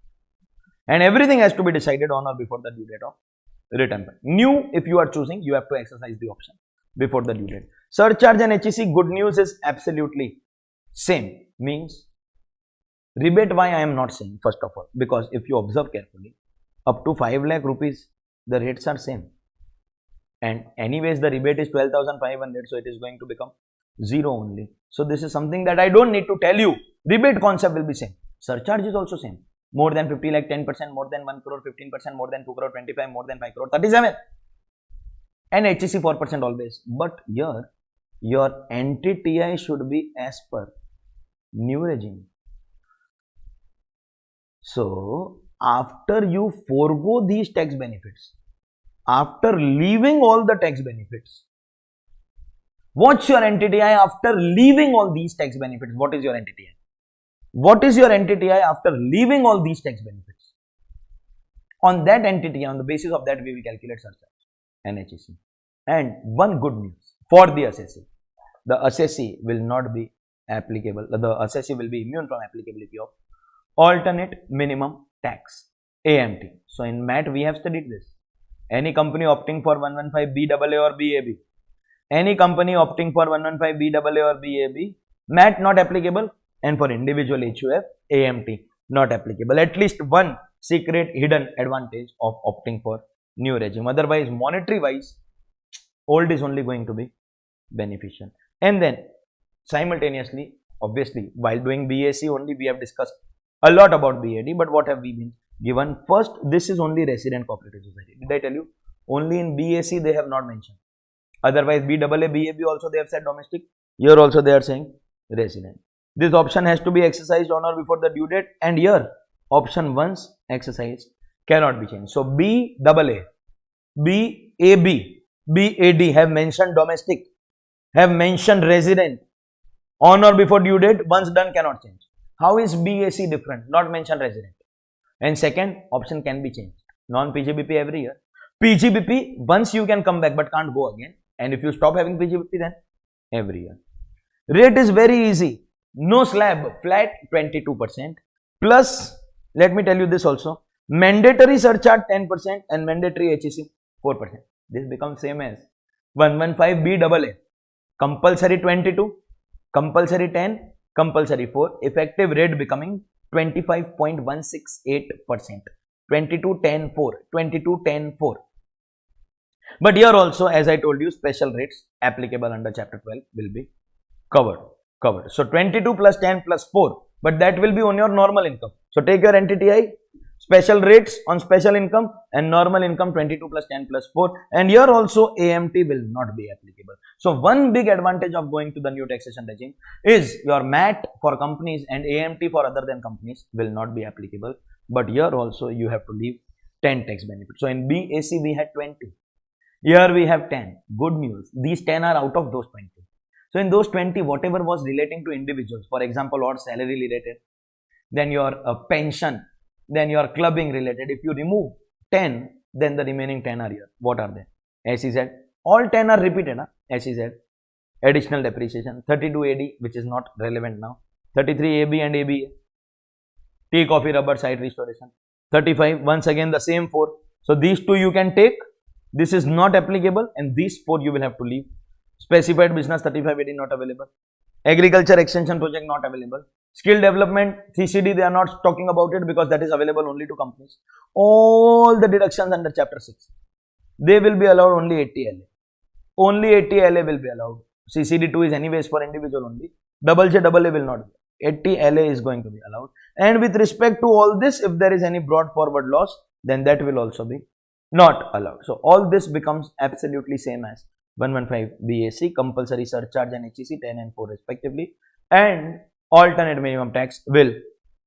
And everything has to be decided on or before the due date of return. New, if you are choosing, you have to exercise the option before the due date. Surcharge and HEC, good news is absolutely same. Means rebate, why I am not saying, first of all, because if you observe carefully, up to 5 lakh rupees, the rates are same. And anyways, the rebate is 12,500, so it is going to become 0 only. So this is something that I don't need to tell you. Rebate concept will be same. Surcharge is also same. More than 50 lakh, 10%, more than 1 crore, 15%, more than 2 crore, 25, more than 5 crore, 37. And HEC 4% always. But here, your NTTI should be as per new regime. So, after you forego these tax benefits, after leaving all the tax benefits, what's your NTTI after leaving all these tax benefits? What is your NTTI? What is your NTTI after leaving all these tax benefits? On that NTTI, on the basis of that, we will calculate surcharge and HEC. And one good news for the assessee, the assessee will not be applicable, the assessee will be immune from applicability of alternate minimum tax, AMT. So in MAT we have studied this. Any company opting for 115 BAA or BAB, any company opting for 115 BAA or BAB, MAT not applicable, and for individual HUF, AMT not applicable. At least one secret hidden advantage of opting for new regime. Otherwise, monetary wise, old is only going to be beneficial. And then simultaneously, obviously, while doing BAC only, we have discussed a lot about BAD, but what have we been given? First, this is only resident cooperative society. Did I tell you? Only in BAC they have not mentioned. Otherwise, BAA, BAB also they have said domestic. Here also they are saying resident. This option has to be exercised on or before the due date, and here option once exercised cannot be changed. So BAA, BAB, BAD have mentioned domestic, have mentioned resident, on or before due date, once done cannot change. How is BAC different? Not mentioned resident. And second option can be changed. Non-PGBP every year. PGBP once you can come back but can't go again. And if you stop having PGBP then every year. Rate is very easy. No slab, flat 22%. Plus, let me tell you this also. Mandatory surcharge 10% and mandatory HEC 4%. This becomes same as 115 BAA. Compulsory 22, compulsory 10, compulsory 4. Effective rate becoming 25.168%. 22, 10, 4. 22, 10, 4. But here also, as I told you, special rates applicable under chapter 12 will be covered. So 22 plus 10 plus 4, but that will be on your normal income. So take your NTTI, special rates on special income, and normal income 22 plus 10 plus 4, and here also AMT will not be applicable. So one big advantage of going to the new taxation regime is your MAT for companies and AMT for other than companies will not be applicable, but here also you have to leave 10 tax benefits. So in BAC we had 20, here we have 10. Good news, these 10 are out of those 20. So in those 20, whatever was relating to individuals, for example, or salary related, then your pension, then your clubbing related, if you remove 10, then the remaining 10 are here. What are they? SEZ. All 10 are repeated. SEZ. Additional depreciation. 32 AD, which is not relevant now. 33 AB and ABA. Tea, coffee, rubber, site restoration. 35, once again the same 4. So these 2 you can take. This is not applicable, and these 4 you will have to leave. Specified business 35 AD not available. Agriculture extension project not available. Skill development CCD, they are not talking about it because that is available only to companies. All the deductions under chapter 6, they will be allowed only 80 LA. Only 80 LA will be allowed. CCD 2 is anyways for individual only. Double J double A will not be. 80 LA is going to be allowed. And with respect to all this, if there is any brought forward loss, then that will also be not allowed. So all this becomes absolutely same as 115 BAC, compulsory surcharge and HEC 10 and 4 respectively, and alternate minimum tax will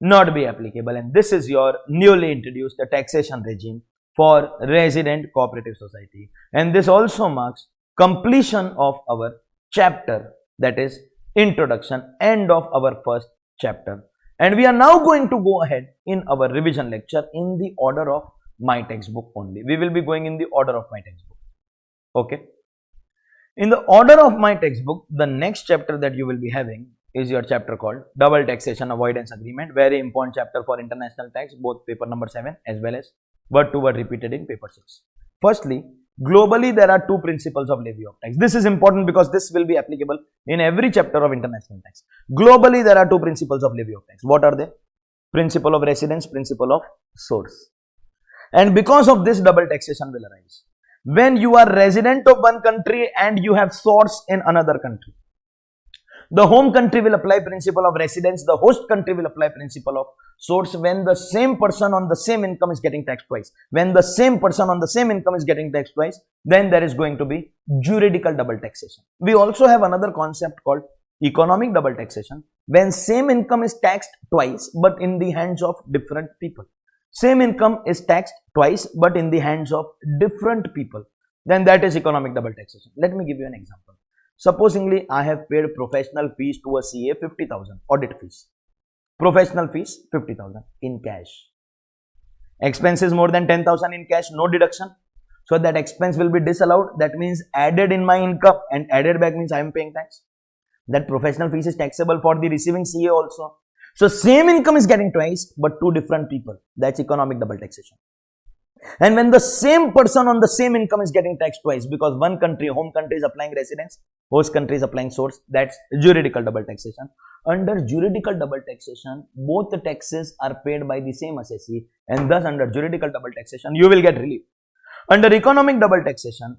not be applicable. And this is your newly introduced taxation regime for resident cooperative society. And this also marks completion of our chapter, that is introduction, end of our first chapter. And we are now going to go ahead in our revision lecture in the order of my textbook only. We will be going in the order of my textbook. Okay. In the order of my textbook, the next chapter that you will be having is your chapter called Double Taxation Avoidance Agreement. Very important chapter for international tax, both paper number 7 as well as word to word repeated in paper 6. Firstly, globally there are 2 principles of levy of tax. This is important because this will be applicable in every chapter of international tax. Globally there are 2 principles of levy of tax. What are they? Principle of residence, principle of source. And because of this, double taxation will arise. When you are resident of one country and you have source in another country, the home country will apply principle of residence, the host country will apply principle of source when the same person on the same income is getting taxed twice. When the same person on the same income is getting taxed twice, then there is going to be juridical double taxation. We also have another concept called economic double taxation, when same income is taxed twice but in the hands of different people. Same income is taxed twice but in the hands of different people, then that is economic double taxation. Let me give you an example. Supposingly, I have paid professional fees to a CA 50,000, audit fees. Professional fees 50,000 in cash. Expenses more than 10,000 in cash, no deduction. So that expense will be disallowed. That means added in my income, and added back means I am paying tax. That professional fees is taxable for the receiving CA also. So same income is getting twice but 2 different people. That's economic double taxation. And when the same person on the same income is getting taxed twice because one country, home country is applying residence, host country is applying source, that's juridical double taxation. Under juridical double taxation, both the taxes are paid by the same assessee, and thus under juridical double taxation, you will get relief. Under economic double taxation,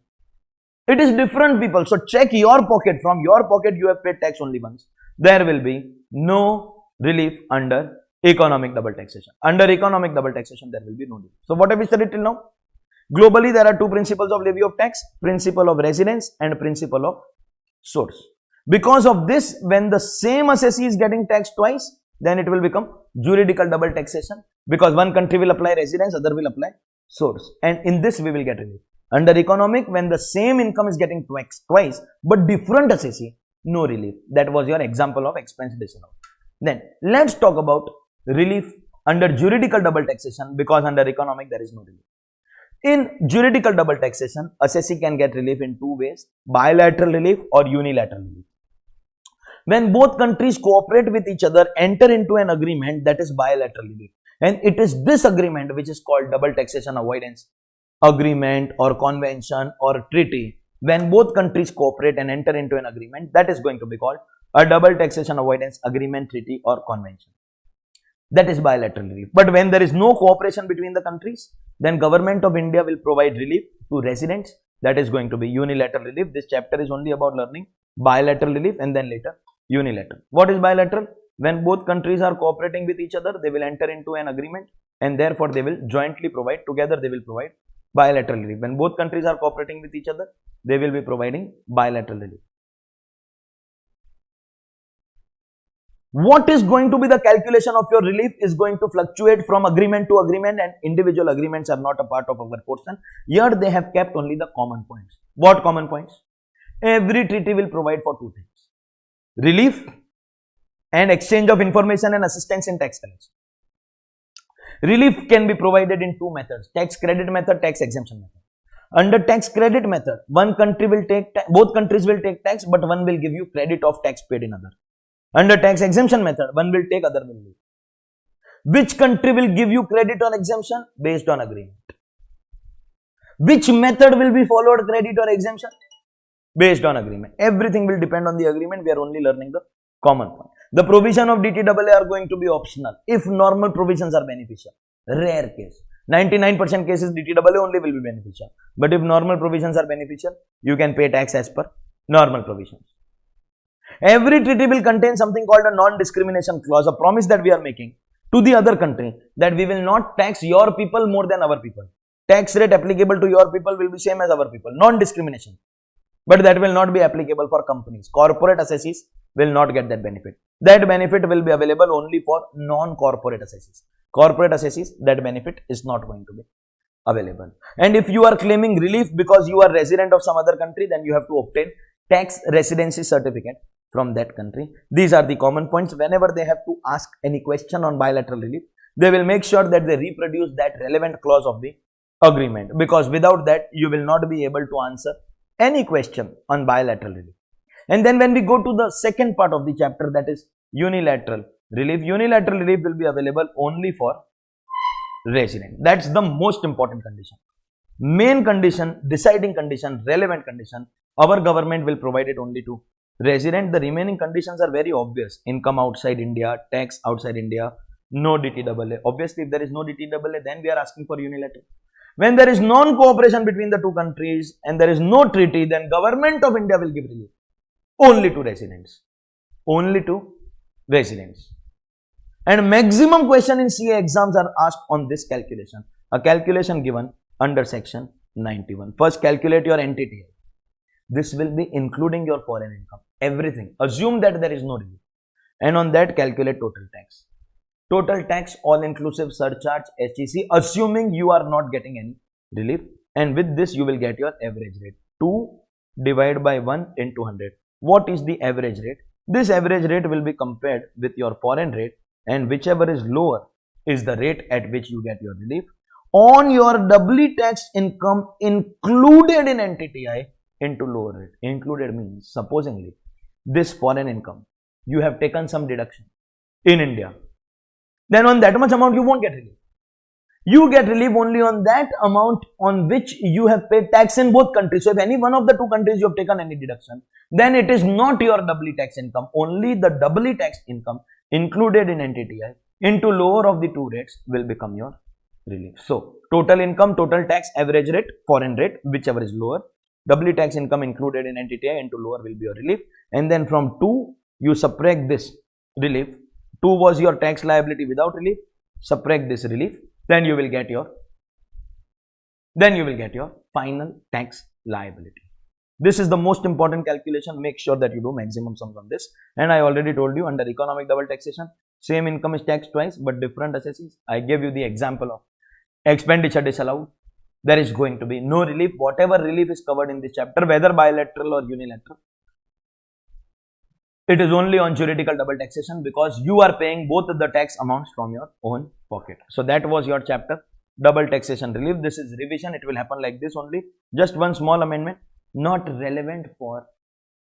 it is different people. So check your pocket. From your pocket, you have paid tax only once. There will be no relief under economic double taxation. Under economic double taxation, there will be no relief. So what have we studied till now? Globally, there are 2 principles of levy of tax, principle of residence and principle of source. Because of this, when the same assessee is getting taxed twice, then it will become juridical double taxation, because one country will apply residence, other will apply source, and in this we will get relief. Under economic, when the same income is getting taxed twice but different assessee, no relief. That was your example of expense disallowed. Then let's talk about relief under juridical double taxation, because under economic there is no relief. In juridical double taxation, assessee can get relief in 2 ways: bilateral relief or unilateral relief. When both countries cooperate with each other, enter into an agreement, that is bilateral relief. And it is this agreement which is called double taxation avoidance agreement or convention or treaty. When both countries cooperate and enter into an agreement, that is going to be called a double taxation avoidance agreement, treaty or convention. That is bilateral relief. But when there is no cooperation between the countries, then Government of India will provide relief to residents that is going to be unilateral relief. This chapter is only about learning bilateral relief and then later unilateral. What is bilateral? When both countries are cooperating with each other, they will enter into an agreement and therefore they will jointly provide, together they will provide bilateral relief. When both countries are cooperating with each other, they will be providing bilateral relief. What is going to be the calculation of your relief is going to fluctuate from agreement to agreement, and individual agreements are not a part of our portion. Here they have kept only the common points. What common points? Every treaty will provide for two things: relief and exchange of information and assistance in tax collection. Relief can be provided in two methods: tax credit method, tax exemption method. Under tax credit method, both countries will take tax, but one will give you credit of tax paid in other. Under tax exemption method, one will take, other will leave. Which country will give you credit on exemption? Based on agreement. Which method will be followed, credit or exemption? Based on agreement. Everything will depend on the agreement. We are only learning the common point. The provision of DTAA are going to be optional if normal provisions are beneficial. Rare case. 99% cases DTAA only will be beneficial. But if normal provisions are beneficial, you can pay tax as per normal provisions. Every treaty will contain something called a non-discrimination clause, a promise that we are making to the other country that we will not tax your people more than our people. Tax rate applicable to your people will be same as our people. Non-discrimination. But that will not be applicable for companies. Corporate assessees will not get that benefit. That benefit will be available only for non-corporate assessees. Corporate assessees, that benefit is not going to be available. And if you are claiming relief because you are resident of some other country, then you have to obtain tax residency certificate from that country. These are the common points. Whenever they have to ask any question on bilateral relief, they will make sure that they reproduce that relevant clause of the agreement, because without that you will not be able to answer any question on bilateral relief. And then when we go to the second part of the chapter, that is unilateral relief. Unilateral relief will be available only for resident. That's the most important condition. Main condition, deciding condition, relevant condition, our government will provide it only to resident. The remaining conditions are very obvious: income outside India, tax outside India, no DTAA. Obviously, if there is no DTAA, then we are asking for unilateral. When there is non-cooperation between the two countries and there is no treaty, then government of India will give relief only to residents. Only to residents. And maximum question in CA exams are asked on this calculation. A calculation given under section 91. First, calculate your NTTI. This will be including your foreign income. Everything. Assume that there is no relief. And on that, calculate total tax. Total tax, all inclusive, surcharge, HEC, assuming you are not getting any relief. And with this, you will get your average rate. 2 divided by 1 into 100. What is the average rate? This average rate will be compared with your foreign rate, and whichever is lower is the rate at which you get your relief on your doubly taxed income included in NTTI into lower rate. Included means, supposingly, this foreign income, you have taken some deduction in India. Then on that much amount, you won't get relief. You get relief only on that amount on which you have paid tax in both countries. So if any one of the two countries you have taken any deduction, then it is not your doubly taxed income. Only the doubly taxed income included in NTTI into lower of the two rates will become your relief. So total income, total tax, average rate, foreign rate, whichever is lower. Doubly taxed income included in NTTI into lower will be your relief. And then from 2, you subtract this relief. 2 was your tax liability without relief. Subtract this relief. Then you will get your final tax liability. This is the most important calculation. Make sure that you do maximum sums on this. And I already told you, under economic double taxation, same income is taxed twice but different assessees. I gave you the example of expenditure disallowed. There is going to be no relief. Whatever relief is covered in this chapter, whether bilateral or unilateral, it is only on juridical double taxation, because you are paying both the tax amounts from your own pocket. So that was your chapter, double taxation relief. This is revision. It will happen like this only. Just one small amendment, not relevant for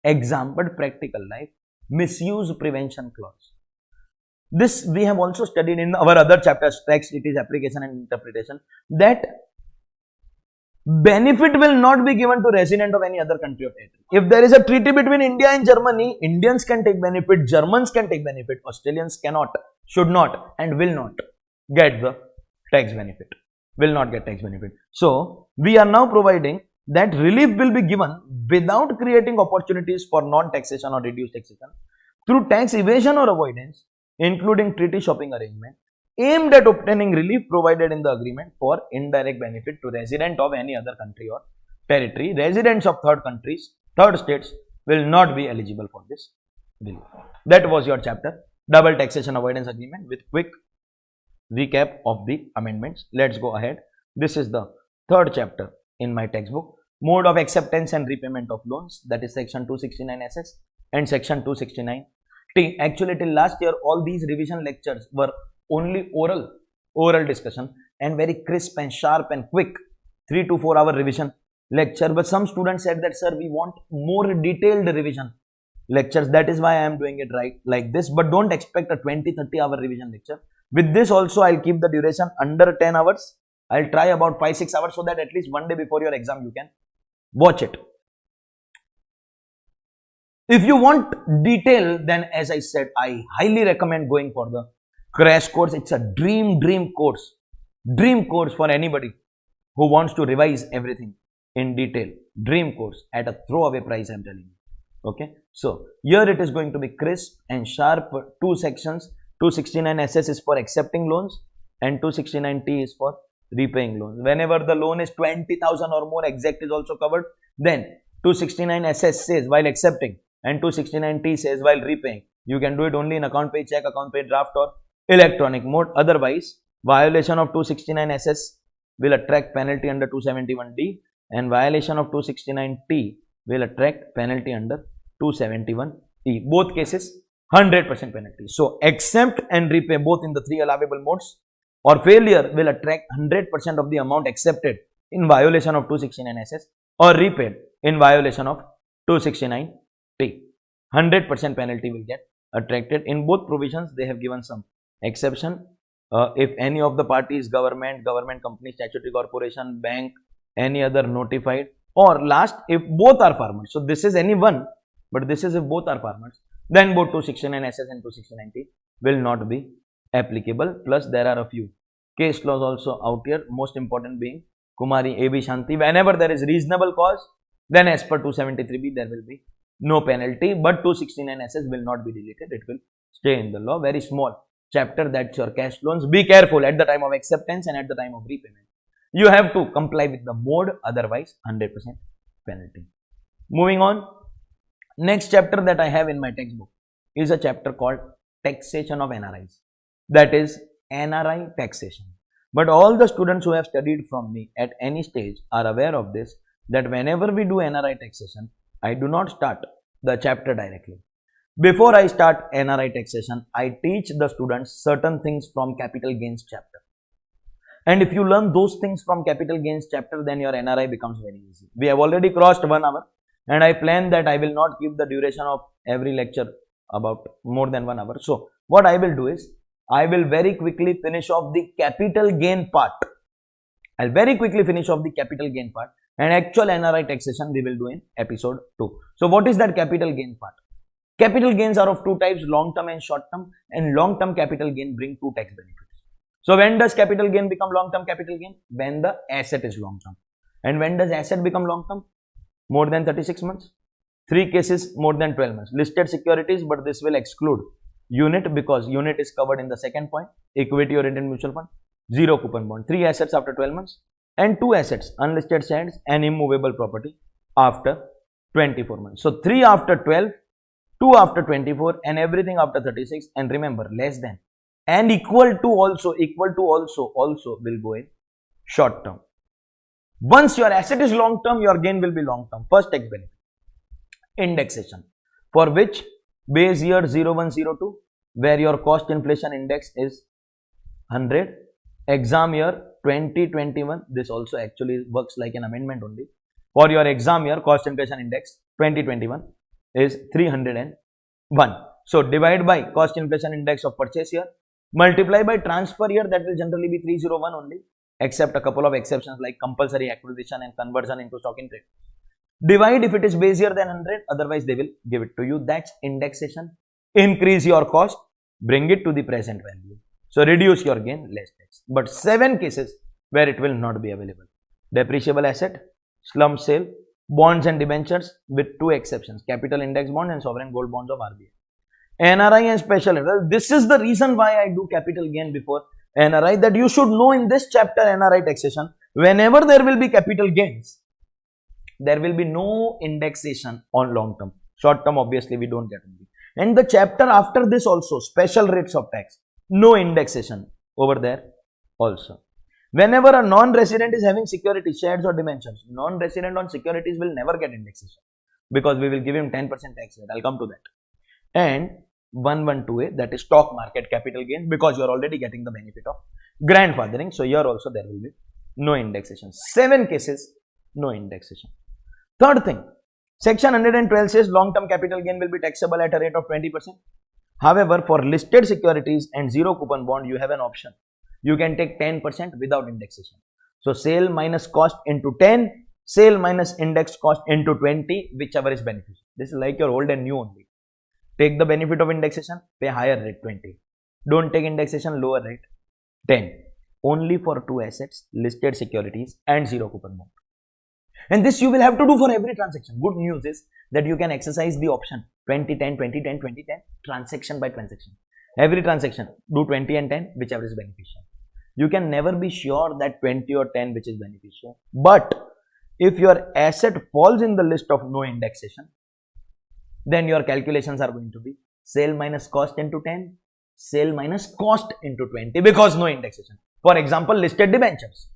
exam but practical life. Misuse prevention clause. This we have also studied in our other chapters, tax treaties, application and interpretation, that benefit will not be given to resident of any other country or territory. If there is a treaty between India and Germany, Indians can take benefit, Germans can take benefit, Australians cannot, should not, and will not get the tax benefit. Will not get tax benefit. So we are now providing that relief will be given without creating opportunities for non-taxation or reduced taxation through tax evasion or avoidance, including treaty shopping arrangement, aimed at obtaining relief provided in the agreement for indirect benefit to resident of any other country or territory. Residents of third countries, third states will not be eligible for this relief. That was your chapter, double taxation avoidance agreement, with quick recap of the amendments. Let's go ahead. This is the third chapter in my textbook, mode of acceptance and repayment of loans, that is section 269 SS and section 269 T. Actually, till last year, all these revision lectures were only oral discussion and very crisp and sharp and quick 3 to 4 hour revision lecture. But some students said that, sir, we want more detailed revision lectures. That is why I am doing it right like this. But don't expect a 20-30 hour revision lecture. With this also, I'll keep the duration under 10 hours. I'll try about 5-6 hours so that at least one day before your exam you can watch it. If you want detail, then as I said, I highly recommend going for the crash course. It's a dream course for anybody who wants to revise everything in detail. Dream course at a throwaway price, I'm telling you. Okay, so here it is going to be crisp and sharp. Two sections. 269 SS is for accepting loans and 269 T is for repaying loans. Whenever the loan is 20,000 or more, exact is also covered. Then 269 SS says while accepting and 269 T says while repaying. You can do it only in account pay check, account pay draft or electronic mode. Otherwise, violation of 269 SS will attract penalty under 271 D and violation of 269 T will attract penalty under 271 E. Both cases 100% penalty. So, accept and repay both in the 3 allowable modes, or failure will attract 100% of the amount accepted in violation of 269 SS or repaid in violation of 269 T. 100% penalty will get attracted. In both provisions, they have given some exception. If any of the parties, government company, statutory corporation, bank, any other notified, or last, if both are farmers. So, this is any one, but this is if both are farmers. Then both 269 SS and 269 T will not be applicable. Plus, there are a few case laws also out here. Most important being Kumari A.B. Shanti. Whenever there is reasonable cause, then as per 273B, there will be no penalty. But 269 SS will not be deleted. It will stay in the law. Very small chapter, that's your cash loans. Be careful at the time of acceptance and at the time of repayment. You have to comply with the mode, otherwise 100% penalty. Moving on. Next chapter that I have in my textbook is a chapter called Taxation of NRIs. That is NRI taxation. But all the students who have studied from me at any stage are aware of this, that whenever we do NRI taxation, I do not start the chapter directly. Before I start NRI taxation, I teach the students certain things from capital gains chapter. And if you learn those things from capital gains chapter, then your NRI becomes very easy. We have already crossed 1 hour. And I plan that I will not keep the duration of every lecture about more than 1 hour. So, what I will do is, I will very quickly finish off the capital gain part. I'll very quickly finish off the capital gain part, and actual NRI taxation we will do in episode 2. So, what is that capital gain part? Capital gains are of two types, long term and short term, and long term capital gain bring 2 tax benefits. So, when does capital gain become long term capital gain? When the asset is long term. And when does asset become long term? More than 36 months. 3 cases more than 12 months. Listed securities, but this will exclude unit because unit is covered in the second point. Equity oriented mutual fund, 0 coupon bond. 3 assets after 12 months and 2 assets, unlisted shares and immovable property after 24 months. So 3 after 12, 2 after 24 and everything after 36. And remember, less than and equal to also will go in short term. Once your asset is long term, your gain will be long term. First tax benefit, indexation, for which base year 0102, where your cost inflation index is 100, exam year 2021, this also actually works like an amendment only. For your exam year, cost inflation index 2021 is 301. So divide by cost inflation index of purchase year, multiply by transfer year, that will generally be 301 only, except a couple of exceptions like compulsory acquisition and conversion into stock in trade. Divide if it is base year than 100, otherwise they will give it to you. That's indexation. Increase your cost, bring it to the present value. So reduce your gain, less tax. But 7 cases where it will not be available. Depreciable asset, slump sale, bonds and debentures with two exceptions, capital index bond and sovereign gold bonds of RBI. NRI and special interest. This is the reason why I do capital gain before NRI, that you should know in this chapter NRI taxation, whenever there will be capital gains, there will be no indexation on long term. Short term obviously we don't get only. And the chapter after this also, special rates of tax, no indexation over there also. Whenever a non-resident is having securities, shares or debentures, non-resident on securities will never get indexation because we will give him 10% tax rate. I'll come to that. And 112A, that is stock market capital gain, because you are already getting the benefit of grandfathering. So here also there will be no indexation. 7 cases, no indexation. Third thing, section 112 says long-term capital gain will be taxable at a rate of 20%. However, for listed securities and zero coupon bond, you have an option. You can take 10% without indexation. So sale minus cost into 10, sale minus index cost into 20, whichever is beneficial. This is like your old and new only. Take the benefit of indexation, pay higher rate 20. Don't take indexation, lower rate 10. Only for 2 assets, listed securities and zero coupon bond. And this you will have to do for every transaction. Good news is that you can exercise the option 20, 10, 20, 10, 20, 10, transaction by transaction. Every transaction, do 20 and 10, whichever is beneficial. You can never be sure that 20 or 10 which is beneficial. But if your asset falls in the list of no indexation, then your calculations are going to be sale minus cost into 10, sale minus cost into 20, because no indexation. For example, listed debentures,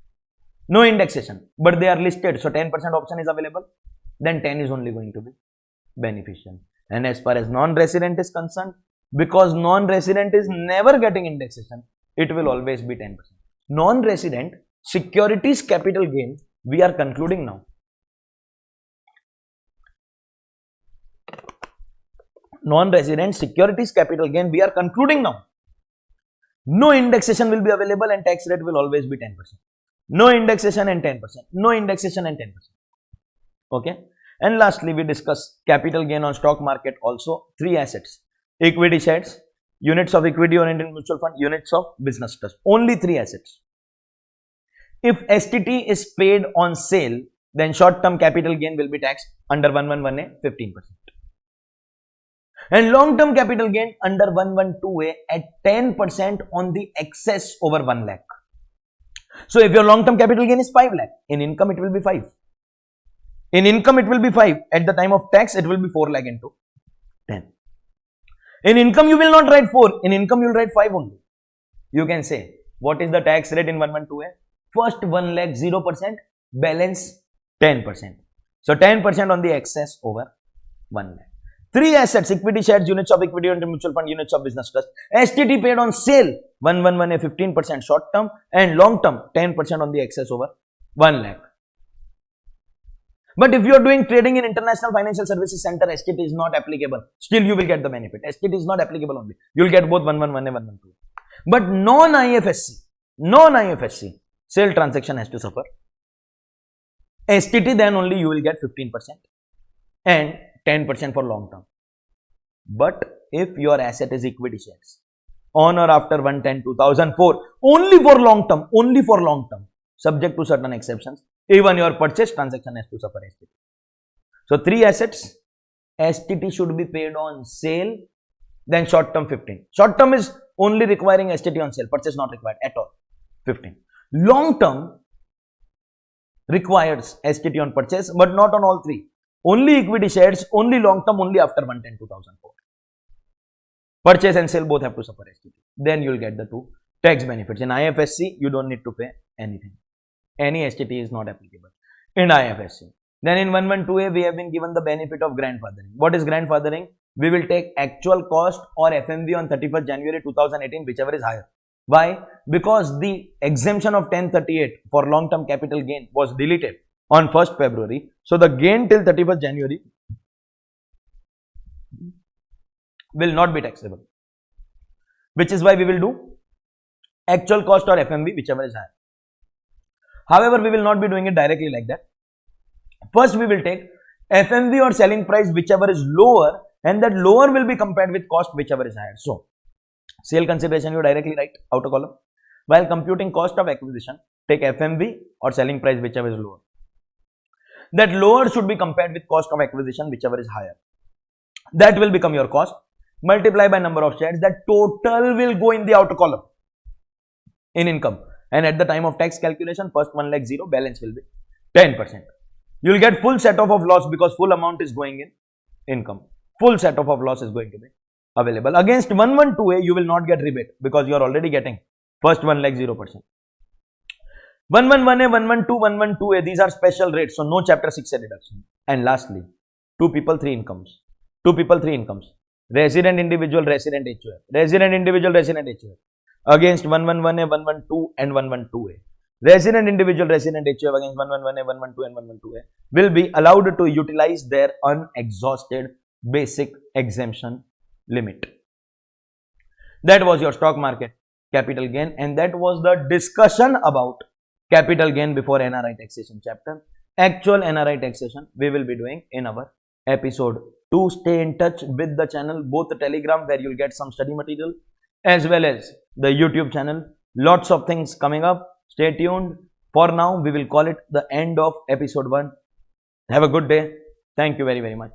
no indexation, but they are listed, so 10% option is available, then 10 is only going to be beneficial. And as far as non-resident is concerned, because non-resident is never getting indexation, it will always be 10%. Non-resident securities capital gain, we are concluding now. Non-resident securities capital gain, we are concluding now. No indexation will be available and tax rate will always be 10%. No indexation and 10%. No indexation and 10%. Okay. And lastly, we discuss capital gain on stock market also. 3 assets. Equity shares, units of equity oriented mutual fund, units of business trust. Only 3 assets. If STT is paid on sale, then short-term capital gain will be taxed under 111A 15%. And long-term capital gain under 112A at 10% on the excess over 1 lakh. So if your long-term capital gain is 5 lakh, in income it will be 5. In income it will be 5. At the time of tax, it will be 4 lakh into 10. In income you will not write 4. In income you will write 5 only. You can say, what is the tax rate in 112A? First 1 lakh 0%, balance 10%. So 10% on the excess over 1 lakh. 3 assets, equity shares, units of equity under mutual fund, units of business trust. STT paid on sale, 111A 15% short term and long term 10% on the excess over 1 lakh. But if you are doing trading in International Financial Services Center, STT is not applicable. Still you will get the benefit. STT is not applicable only. You will get both 111A, 112A. But non-IFSC, sale transaction has to suffer. STT, then only you will get 15% and 10% for long term. But if your asset is equity shares on or after 1/10/2004, only for long term, subject to certain exceptions, even your purchase transaction has to suffer STT. So 3 assets, STT should be paid on sale, then short term 15. Short term is only requiring STT on sale, purchase not required at all, 15. Long term requires STT on purchase, but not on all 3. Only equity shares, only long term, only after 1/10/2004. Purchase and sale both have to suffer STT. Then you will get the 2 tax benefits. In IFSC, you don't need to pay anything. Any STT is not applicable in IFSC. Then in 112A, we have been given the benefit of grandfathering. What is grandfathering? We will take actual cost or FMV on 31st January 2018, whichever is higher. Why? Because the exemption of 1038 for long-term capital gain was deleted on 1st February. So the gain till 31st January will not be taxable, which is why we will do actual cost or FMV, whichever is higher. However, we will not be doing it directly like that. First, we will take FMV or selling price, whichever is lower, and that lower will be compared with cost, whichever is higher. So, sale consideration you directly write outer column. While computing cost of acquisition, take FMV or selling price, whichever is lower. that lower should be compared with cost of acquisition, whichever is higher. That will become your cost. Multiply by number of shares. That total will go in the outer column in income. And at the time of tax calculation, first 1 lakh 0, balance will be 10%. You will get full set off of loss because full amount is going in income. Full set off of loss is going to be available. Against 112A, you will not get rebate because you are already getting first 1 lakh 0%. 111A, 112, 112A, these are special rates, so no chapter 6A deduction. And lastly, 2 people, 3 incomes. 2 people, 3 incomes. Resident individual, resident HUF. Resident individual, resident HUF. Against 111A, 112 and 112A. Resident individual, resident HUF against 111A, 112 and 112A will be allowed to utilize their unexhausted basic exemption limit. That was your stock market capital gain, and that was the discussion about capital gain before NRI taxation chapter. Actual NRI taxation we will be doing in our episode 2. Stay in touch with the channel, both the Telegram where you'll get some study material as well as the YouTube channel. Lots of things coming up. Stay tuned. For now, we will call it the end of episode 1. Have a good day. Thank you very, very much.